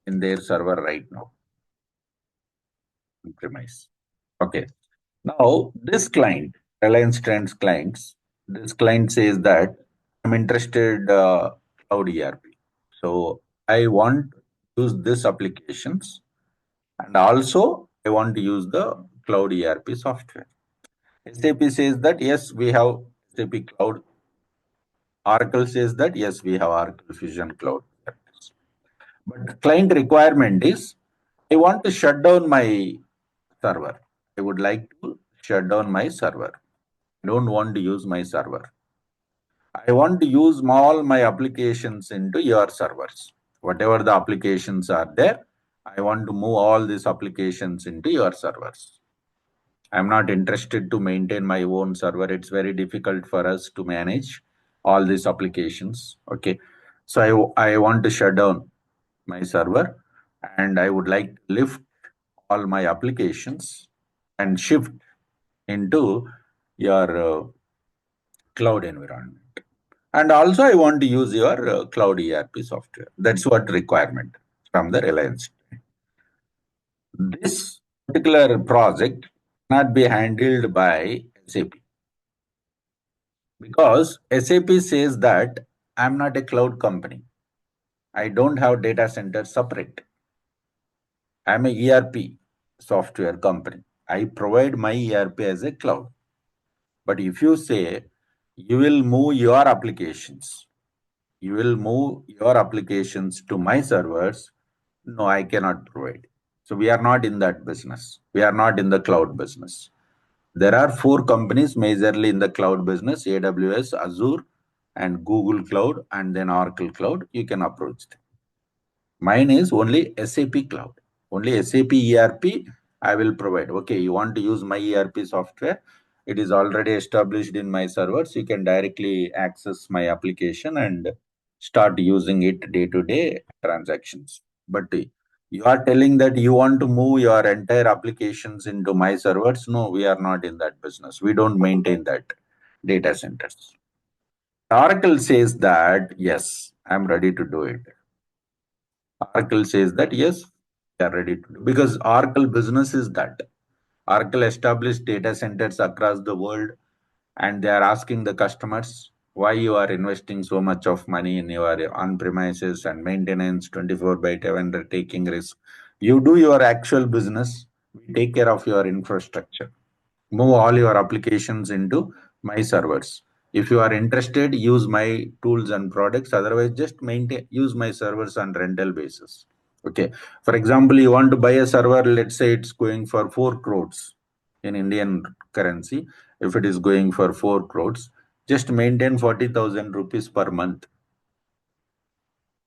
in their server right now, on premise. Okay. Now, this client, Reliance Trends clients, this client says that I'm interested cloud ERP. So I want to use this applications and also I want to use the cloud ERP software. SAP says that yes, we have SAP Cloud. Oracle says that yes, we have Oracle Fusion Cloud. But the client requirement is I want to shut down my server. I would like to shut down my server. I don't want to use my server. I want to use all my applications into your servers. Whatever the applications are there, I want to move all these applications into your servers. I'm not interested to maintain my own server. It's very difficult for us to manage all these applications. Okay. So I want to shut down my server and I would like to lift all my applications and shift into your cloud environment. And also, I want to use your cloud ERP software. That's what requirement from the Reliance. This particular project cannot be handled by SAP because SAP says that I'm not a cloud company. I don't have data center separate. I'm a ERP software company. I provide my ERP as a cloud. But if you say you will move your applications, you will move your applications to my servers, no, I cannot provide. So we are not in that business. We are not in the cloud business. There are four companies majorly in the cloud business: AWS, Azure, and Google Cloud, and then Oracle Cloud. You can approach them. Mine is only SAP Cloud. Only SAP ERP I will provide. Okay, you want to use my ERP software? It is already established in my servers. You can directly access my application and start using it day to day transactions. But you are telling that you want to move your entire applications into my servers. No, we are not in that business. We don't maintain that data centers. Oracle says that, yes, I'm ready to do it. Oracle says that yes, they are ready to do, because Oracle business is that. Oracle established data centers across the world, and they are asking the customers why you are investing so much of money in your on-premises and maintenance 24 by 7, taking risk. You do your actual business, we take care of your infrastructure. Move all your applications into my servers. If you are interested, use my tools and products. Otherwise, just maintain, use my servers on rental basis. Okay. For example, you want to buy a server, let's say it's going for 4 crores in Indian currency. If it is going for 4 crores, just maintain 40,000 rupees per month.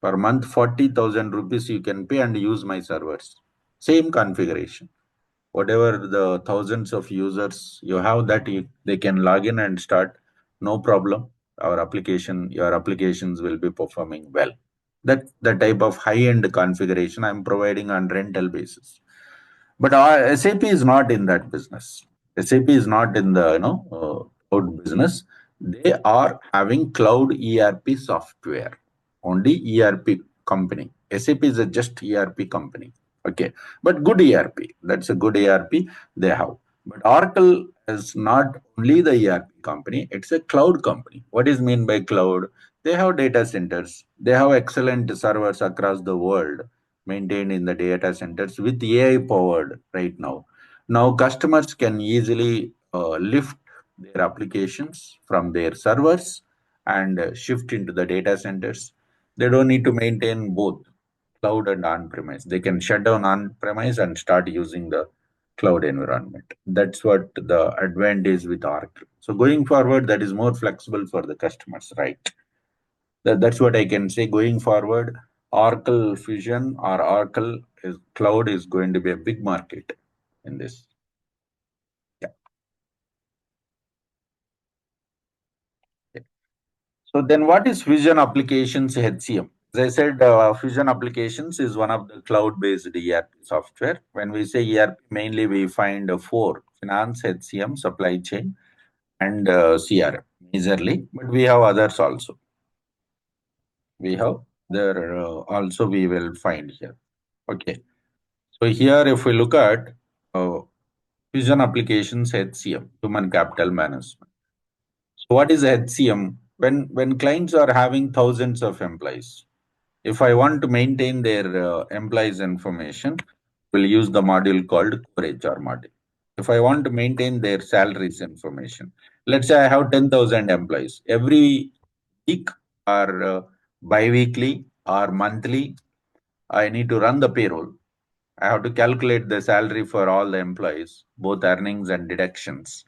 Per month, 40,000 rupees you can pay and use my servers. Same configuration. Whatever the thousands of users you have, that they can log in and start, no problem. Our application, your applications will be performing well. That the type of high end configuration I'm providing on rental basis. But our SAP is not in that business. SAP is not in the cloud business. They are having cloud ERP software. Only ERP company. SAP is a just ERP company. Okay, but good ERP. That's a good ERP they have. But Oracle is not only the ERP company; it's a cloud company. What is mean by cloud? They have data centers. They have excellent servers across the world maintained in the data centers with AI powered right now. Now, customers can easily lift their applications from their servers and shift into the data centers. They don't need to maintain both cloud and on premise. They can shut down on premise and start using the cloud environment. That's what the advantage with Oracle. So, going forward, that is more flexible for the customers, right? That's what I can say. Going forward, Oracle Fusion or Oracle is cloud is going to be a big market in this. Yeah. So then, what is Fusion Applications HCM? As I said, Fusion Applications is one of the cloud-based ERP software. When we say ERP, mainly we find four: finance, HCM, supply chain, and CRM majorly. But we have others also. We have there also we will find here. Okay. So here, if we look at uh, Fusion Applications HCM, Human Capital Management. So what is HCM? When clients are having thousands of employees, if I want to maintain their employees' information, we'll use the module called Core HR module. If I want to maintain their salaries information, let's say I have 10,000 employees. Every week or bi-weekly or monthly, I need to run the payroll. I have to calculate the salary for all the employees, both earnings and deductions.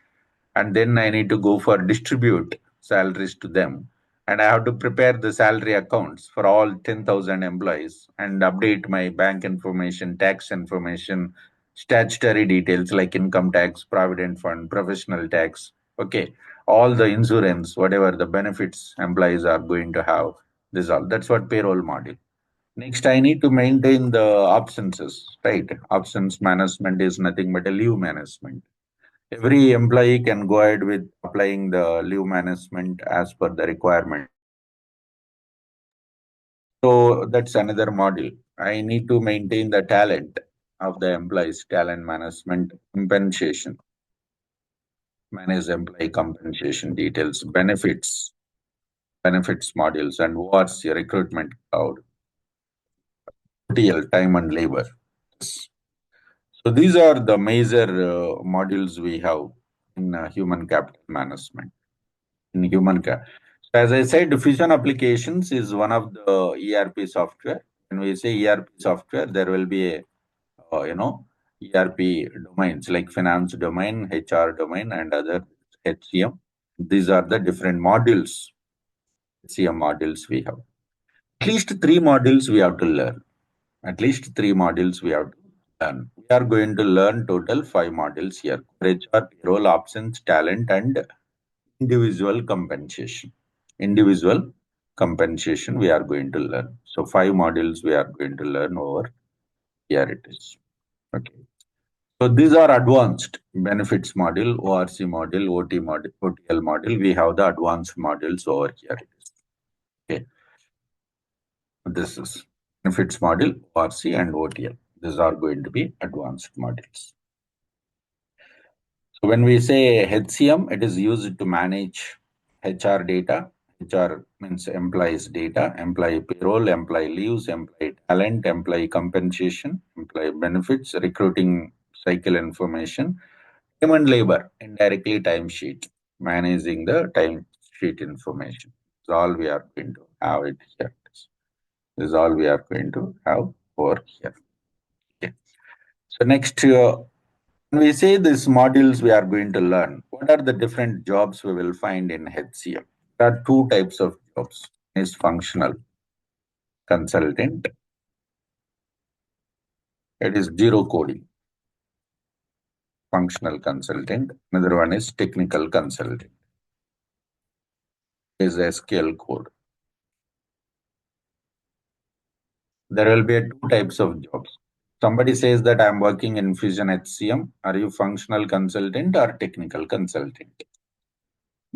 And then I need to go for distribute salaries to them. And I have to prepare the salary accounts for all 10,000 employees and update my bank information, tax information, statutory details like income tax, provident fund, professional tax. Okay. All the insurance, whatever the benefits employees are going to have. This all. That's what payroll module. Next, I need to maintain the absences, right? Absence management is nothing but a leave management. Every employee can go ahead with applying the leave management as per the requirement. So that's another module. I need to maintain the talent of the employees, talent management, compensation, manage employee compensation details, benefits modules, and what's your recruitment cloud, TL, time and labor. So these are the major modules we have in human capital management. In human cap, so as I said, Fusion Applications is one of the ERP software. When we say ERP software, there will be a ERP domains like finance domain, HR domain, and other HCM. These are the different modules, HCM modules we have. At least three modules we have to learn. At least three modules we have to learn. We are going to learn total five modules here. HR, payroll, options, talent, and individual compensation. Individual compensation we are going to learn. So five modules we are going to learn over here it is. Okay. So these are advanced benefits module, ORC module, OT module, OTL module. We have the advanced modules over here. Okay. This is benefits module, ORC and OTL. These are going to be advanced modules. So when we say HCM, it is used to manage HR data. HR means employees data, employee payroll, employee leaves, employee talent, employee compensation, employee benefits, recruiting cycle information, time and labor, indirectly timesheet, managing the timesheet information. This is all we are going to have it here. This is all we are going to have over here. Okay. So next, when we say these modules we are going to learn, what are the different jobs we will find in HCM? There are two types of jobs. One is functional consultant. It is zero coding. Functional consultant. Another one is technical consultant. Is SQL code. There will be two types of jobs. Somebody says that I'm working in Fusion HCM. Are you functional consultant or technical consultant?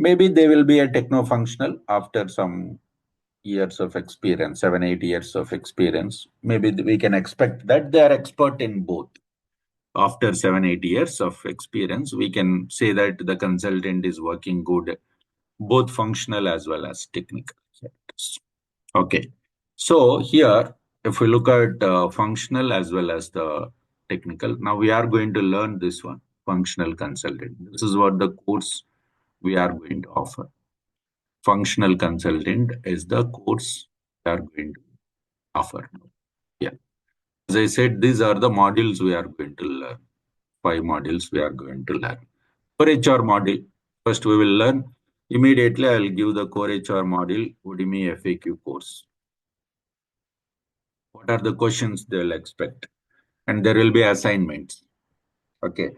Maybe they will be a techno-functional after some years of experience, 7, 8 years of experience. Maybe we can expect that they are expert in both. After 7, 8 years of experience, we can say that the consultant is working good, both functional as well as technical. Okay. So here, if we look at functional as well as the technical, now we are going to learn this one, functional consultant. This is what the course we are going to offer. Functional consultant is the course we are going to offer. Yeah. As I said, these are the modules we are going to learn. Five modules we are going to learn. Core HR module. First, we will learn. Immediately, I will give the core HR module Udemy FAQ course. What are the questions they will expect? And there will be assignments. Okay.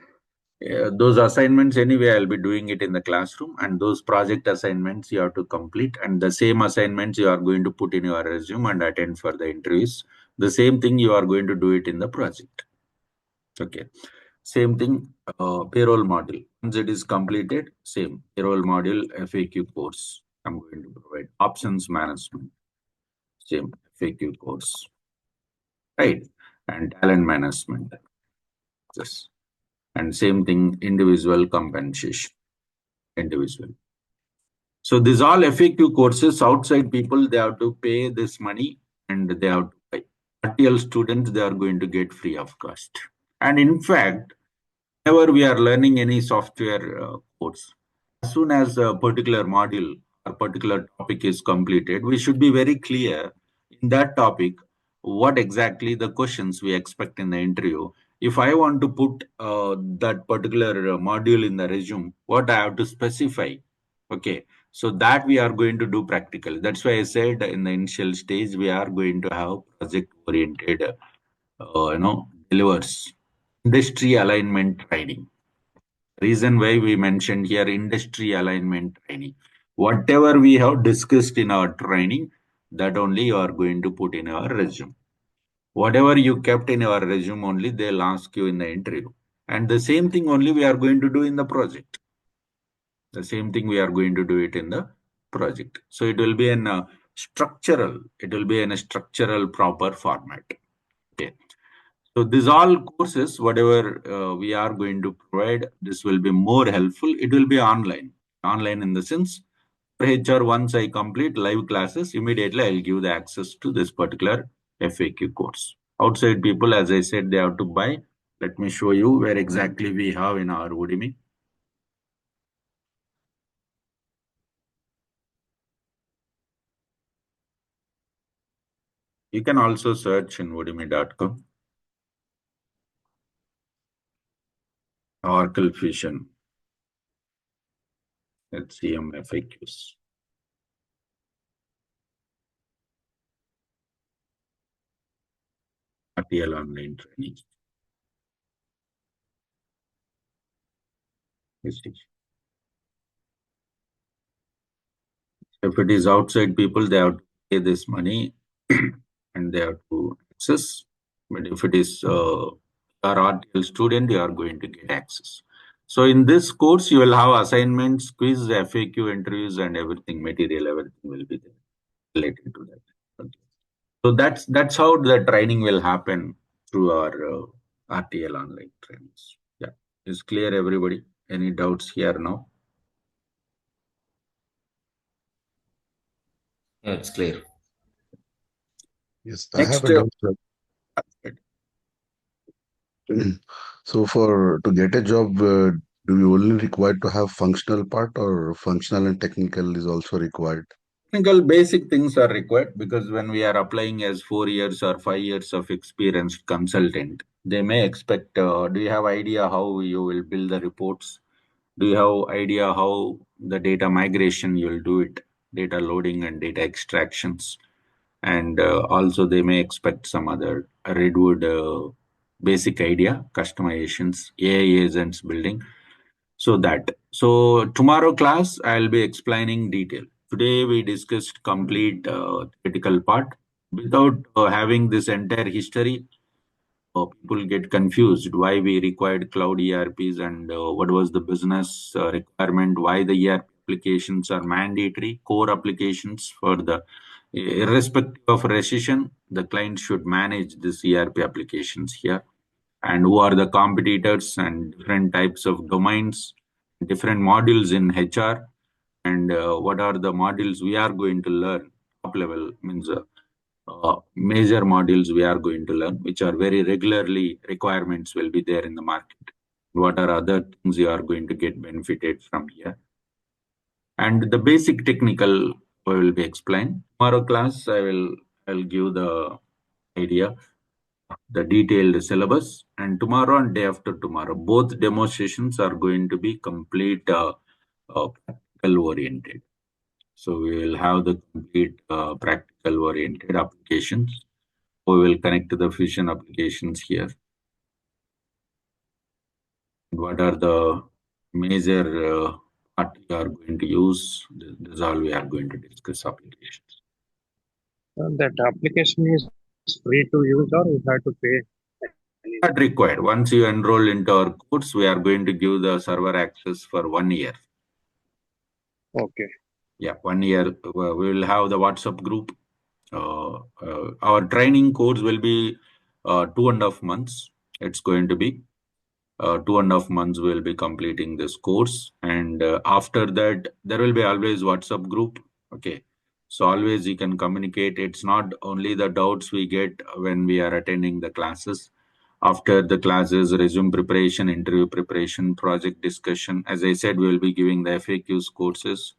Those assignments, anyway, I'll be doing it in the classroom, and those project assignments you have to complete, and the same assignments you are going to put in your resume and attend for the interviews. The same thing you are going to do it in the project. Okay. Same thing, payroll module. Once it is completed, same payroll module FAQ course. I'm going to provide options management. Same FAQ course. Right. And talent management. Yes. And same thing, individual compensation. Individual. So these all FAQ courses, outside people, they have to pay this money and they have to pay. RTL students, they are going to get free of cost. And in fact, whenever we are learning any software course, as soon as a particular module or particular topic is completed, we should be very clear in that topic what exactly the questions we expect in the interview. If I want to put that particular module in the resume, what I have to specify. Okay, so that we are going to do practically. That's why I said in the initial stage we are going to have project oriented, delivers industry alignment training. Reason why we mentioned here industry alignment training. Whatever we have discussed in our training, that only you are going to put in our resume. Whatever you kept in your resume only, they'll ask you in the interview. And the same thing only we are going to do in the project. The same thing we are going to do it in the project. So it will be in a structural proper format. Okay. So these all courses, whatever we are going to provide, this will be more helpful. It will be online. Online in the sense, for HR, once I complete live classes, immediately I'll give the access to this particular FAQ course. Outside people, as I said, they have to buy. Let me show you where exactly we have in our Udemy. You can also search in udemy.com. Oracle Fusion, HCM FAQs. RTL online training. If it is outside people, they have to pay this money and they have to access. But if it is our RTL student, you are going to get access. So in this course, you will have assignments, quiz, FAQ interviews, and everything, material, everything will be there related to that. Okay. So that's how the training will happen through our RTL online trainings. Yeah, is clear, everybody? Any doubts here now? Yeah, it's clear. Yes, I have Next, a doubt, sir. So for to get a job, do you only required to have functional part or functional and technical is also required? technical basic things are required because when we are applying as 4 years or 5 years of experienced consultant, they may expect. Do you have idea how you will build the reports? Do you have idea how the data migration you will do it, data loading and data extractions, and also they may expect some other Redwood basic idea, customizations, AI agents building. So tomorrow class I'll be explaining detail. Today we discussed complete theoretical part. Without having this entire history, people get confused why we required cloud ERPs and what was the business requirement, why the ERP applications are mandatory, core applications for the irrespective of recession, the client should manage this ERP applications here, and who are the competitors and different types of domains, different modules in HR, and what are the modules we are going to learn. Top level means major modules we are going to learn, which are very regularly requirements will be there in the market. What are other things you are going to get benefited from here? And the basic technical will be explained. Tomorrow class, I'll give the idea, the detailed syllabus, and tomorrow and day after tomorrow, both demonstrations are going to be complete practical oriented. So we will have the complete practical oriented applications. We will connect to the Fusion applications here. What are the major part we are going to use? This is all we are going to discuss applications. That application is free to use or you have to pay? Not required. Once you enroll into our course, we are going to give the server access for 1 year. Okay. Yeah, 1 year. We will have the WhatsApp group. Our training course will be 2.5 months. It's going to be 2.5 months. We will be completing this course, and after that, there will be always WhatsApp group. Okay, so always you can communicate. It's not only the doubts we get when we are attending the classes. After the classes, resume preparation, interview preparation, project discussion. As I said, we will be giving the FAQs courses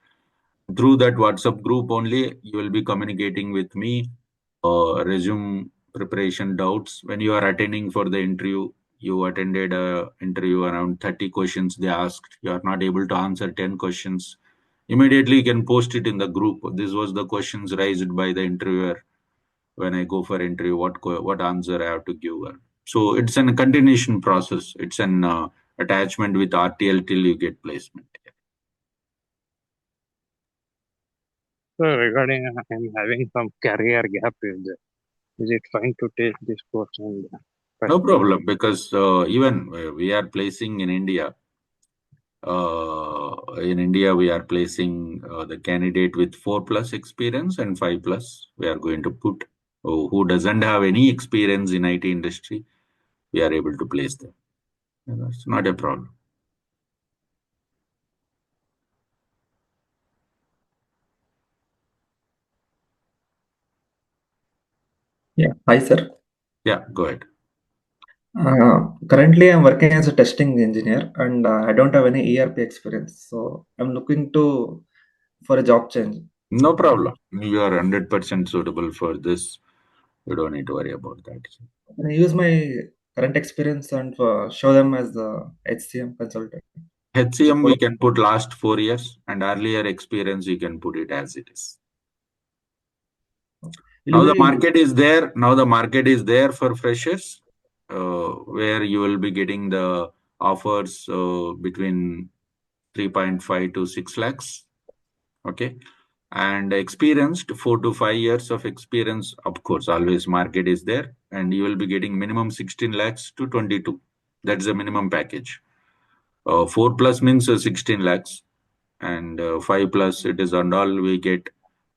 through that WhatsApp group only. You will be communicating with me, resume preparation doubts. When you are attending for the interview, you attended a interview around 30 questions they asked. You are not able to answer 10 questions. Immediately you can post it in the group. This was the questions raised by the interviewer. When I go for interview, what answer I have to give her. So it's a continuation process. It's an attachment with RTL till you get placement. So regarding I'm having some career gap, is it fine to take this course and No pursue? problem, because even we are placing in India. In India, we are placing the candidate with 4+ experience and 5+. We are going to put who doesn't have any experience in IT industry. We are able to place them. That's not a problem. Yeah, hi sir. Yeah, go ahead. Currently, I'm working as a testing engineer, and I don't have any ERP experience. So I'm looking to for a job change. No problem. You are 100% suitable for this. You don't need to worry about that. Can I use my current experience and show them as the HCM consultant. So HCM we can put last 4 years, and earlier experience you can put it as it is. will Now the we market is there. Now the market is there for freshers, where you will be getting the offers between 3.5 to 6 lakhs. Okay. And experienced 4 to 5 years of experience, of course, always market is there, and you will be getting minimum 16 lakhs to 22. That's the minimum package. 4 plus means 16 lakhs, and 5 plus it is and all we get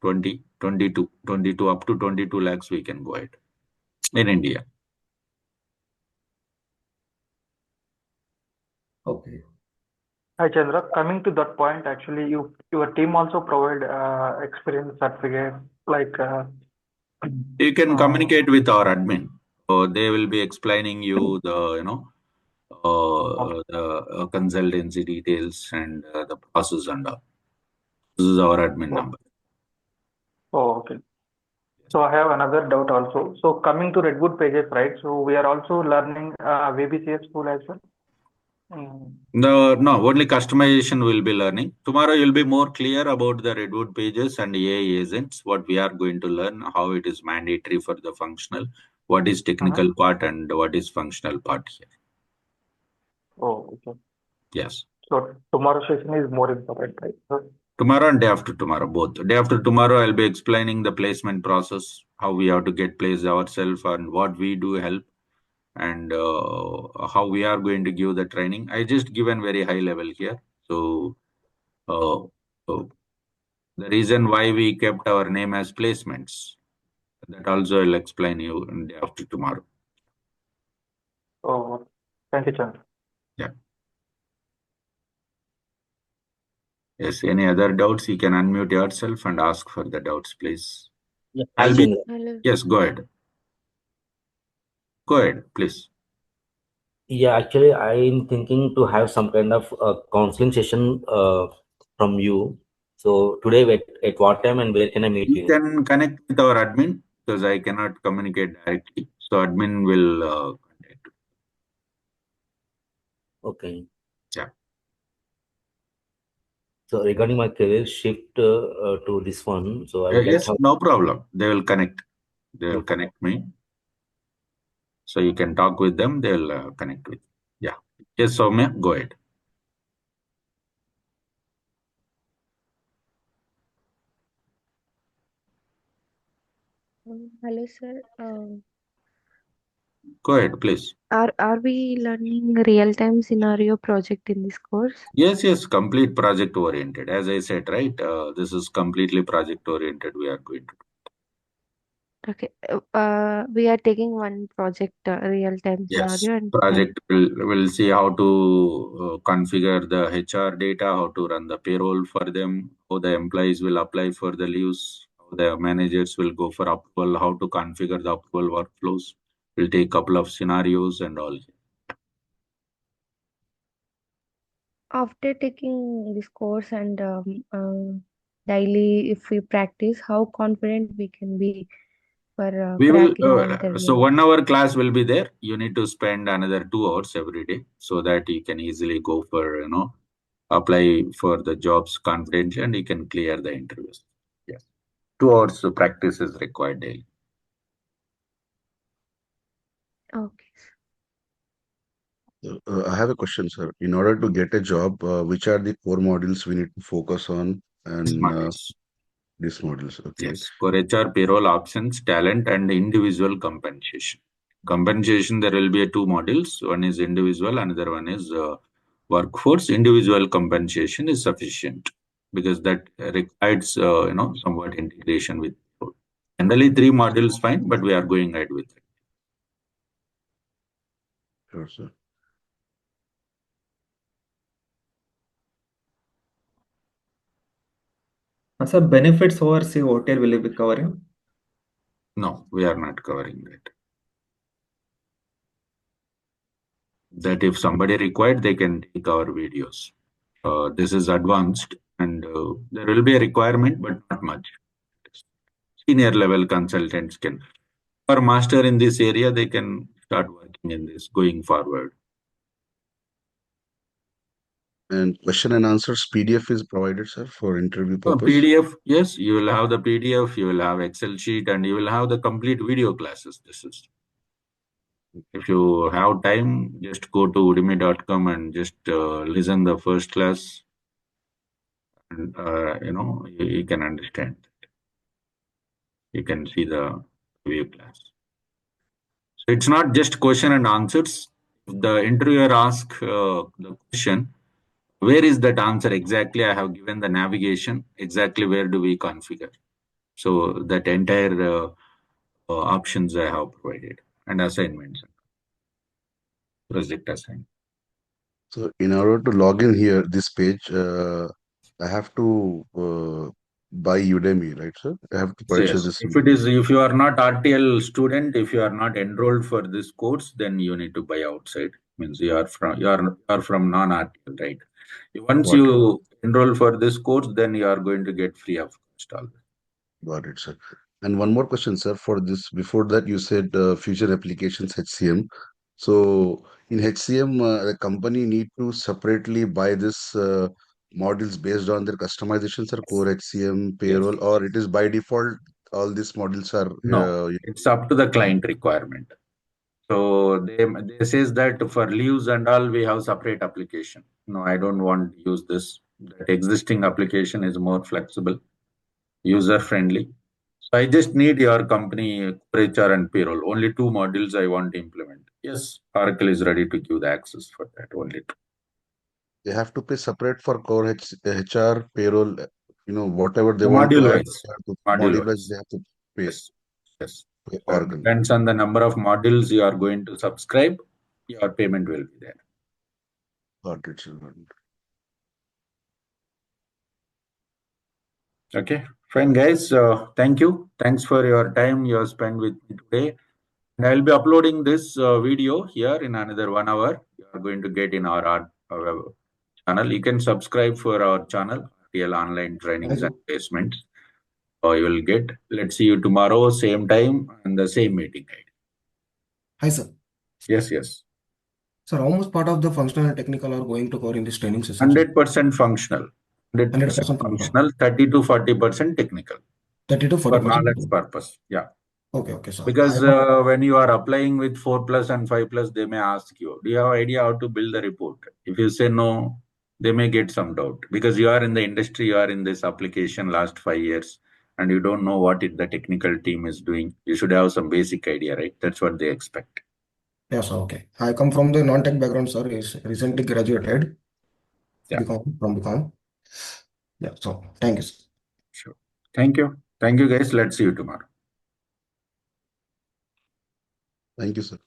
20, 22, 22 up to 22 lakhs we can go ahead in India. okay? Hi Chandra, coming to that point, actually, your team also provide experience certificate like You can uh, communicate with our admin. They will be explaining you the consultancy details and the process and all. This is our admin oh, number. oh, okay. So I have another doubt also. So coming to Redwood pages, right? So we are also learning VBCS tool as well. Mm. No, only customization will be learning. Tomorrow you'll be more clear about the Redwood pages and AI agents, what we are going to learn, how it is mandatory for the functional, what is Uh-huh. technical part and what is functional part here. Oh, okay. Yes. So tomorrow session is more important, right? So, Tomorrow and day after tomorrow, both. Day after tomorrow, I'll be explaining the placement process, how we have to get placed ourselves and what we do help, and how we are going to give the training. I just given very high level here. So uh, uh, the reason why we kept our name as placements, that also I'll explain you in day after tomorrow. oh, thank you, Chandra. Yeah. Yes. Any other doubts? You can unmute yourself and ask for the doubts, please. Yeah, hi I'll be. Chandra. Hello. Yes. Go ahead. Go ahead, please. Yeah, actually, I'm thinking to have some kind of counseling session from you. So today, at what time and where can I meet You you? can connect with our admin because I cannot communicate directly. So admin will contact. Okay. Yeah. So regarding my career shift to this one, so I would like Yes, to have. no problem. They will connect. They will Okay. connect me. So you can talk with them. They will connect with you. Yeah. Yes, Soumya, go ahead. Hello, sir. Go ahead, please. Are we learning real-time scenario project in this course? Yes, complete project oriented. As I said, right? This is completely project oriented. We are going to. Okay. We are taking one project, real-time Yes, scenario, and project will see how to configure the HR data, how to run the payroll for them, how the employees will apply for the leaves, how the managers will go for approval, how to configure the approval workflows. We'll take couple of scenarios and all. after taking this course and daily, if we practice, how confident we can be for We will, cracking the so interview? 1 hour class will be there. You need to spend another 2 hours every day so that you can easily go for, apply for the jobs confidently and you can clear the interviews. Yes. 2 hours of practice is required daily. Okay. I have a question, sir. In order to get a job, which are the core modules we need to focus on These and modules. these modules? Okay. Yes. For HR, payroll options, talent, and individual compensation. Compensation, there will be two modules. One is individual, another one is workforce. Individual compensation is sufficient because that requires, somewhat integration with. Generally, three modules fine, but we are going ahead with it. Sure, sir. Sir, benefits over say hotel will you be covering? No, we are not covering that. That if somebody required, they can take our videos. This is advanced and there will be a requirement, but not much. Senior level consultants can, or master in this area, they can start working in this going forward. And question and answers PDF is provided, sir, for interview purpose. PDF, yes, you will have the PDF, you will have Excel sheet, and you will have the complete video classes. This is, if you have time, just go to udemy.com and just listen the first class, and you can understand. You can see the video class. So it's not just question and answers. If the interviewer asks the question, where is that answer exactly? I have given the navigation. Exactly where do we configure? So that entire options I have provided, and assignments, project assignment. So in order to log in here, this page, I have to buy Udemy, right, sir? I have to So purchase yes, this. if you are not RTL student, if you are not enrolled for this course, then you need to buy outside. Means you are from non-RTL, right? Once Got it. you enroll for this course, then you are going to get free of cost all. Got it, sir. And one more question, sir, for this. Before that, you said future applications HCM. So in HCM, the company need to separately buy this modules based on their customizations or core HCM Yes. payroll, or it is by default, all these modules are No, it's up to the client requirement. So they says that for leaves and all we have separate application. No, I don't want to use this. That existing application is more flexible, user friendly. So I just need your company HR and payroll. Only two modules I want to implement. Yes, Oracle is ready to give the access for that. Only two. they have to pay separate for core HR payroll, whatever they The want to module add, wise. they have to Module module wise, wise. they have to pay, Yes. Yes. pay Oracle. Depends on the number of modules you are going to subscribe, your payment will be there. Got it, sir. Got it. Okay, fine, guys. Thank you. Thanks for your time you have spent with me today. And I'll be uploading this video here in another 1 hour. You are going to get in our channel. You can subscribe for our channel, RTL Online Trainings and Placements. You will get. Let's see you tomorrow, same time, and the same meeting ID. Hi, sir. Yes, yes. Sir, how much part of the functional and technical are going to cover in this training session? 100% functional. 100% 100% functional. functional, 30 to 40% technical. 30 to For 40%. knowledge purpose. Yeah. Okay, sir. Because when you are applying with 4 plus and 5 plus, they may ask you, do you have idea how to build the report? If you say no, they may get some doubt because you are in the industry, you are in this application last 5 years, and you don't know what the technical team is doing. You should have some basic idea, right? That's what they expect. Yes, sir. Okay. I come from the non-tech background, sir. Is recently graduated. Yeah. From BCom. Yeah. So thank you, sir. Sure. Thank you. Thank you, guys. Let's see you tomorrow. Thank you, sir.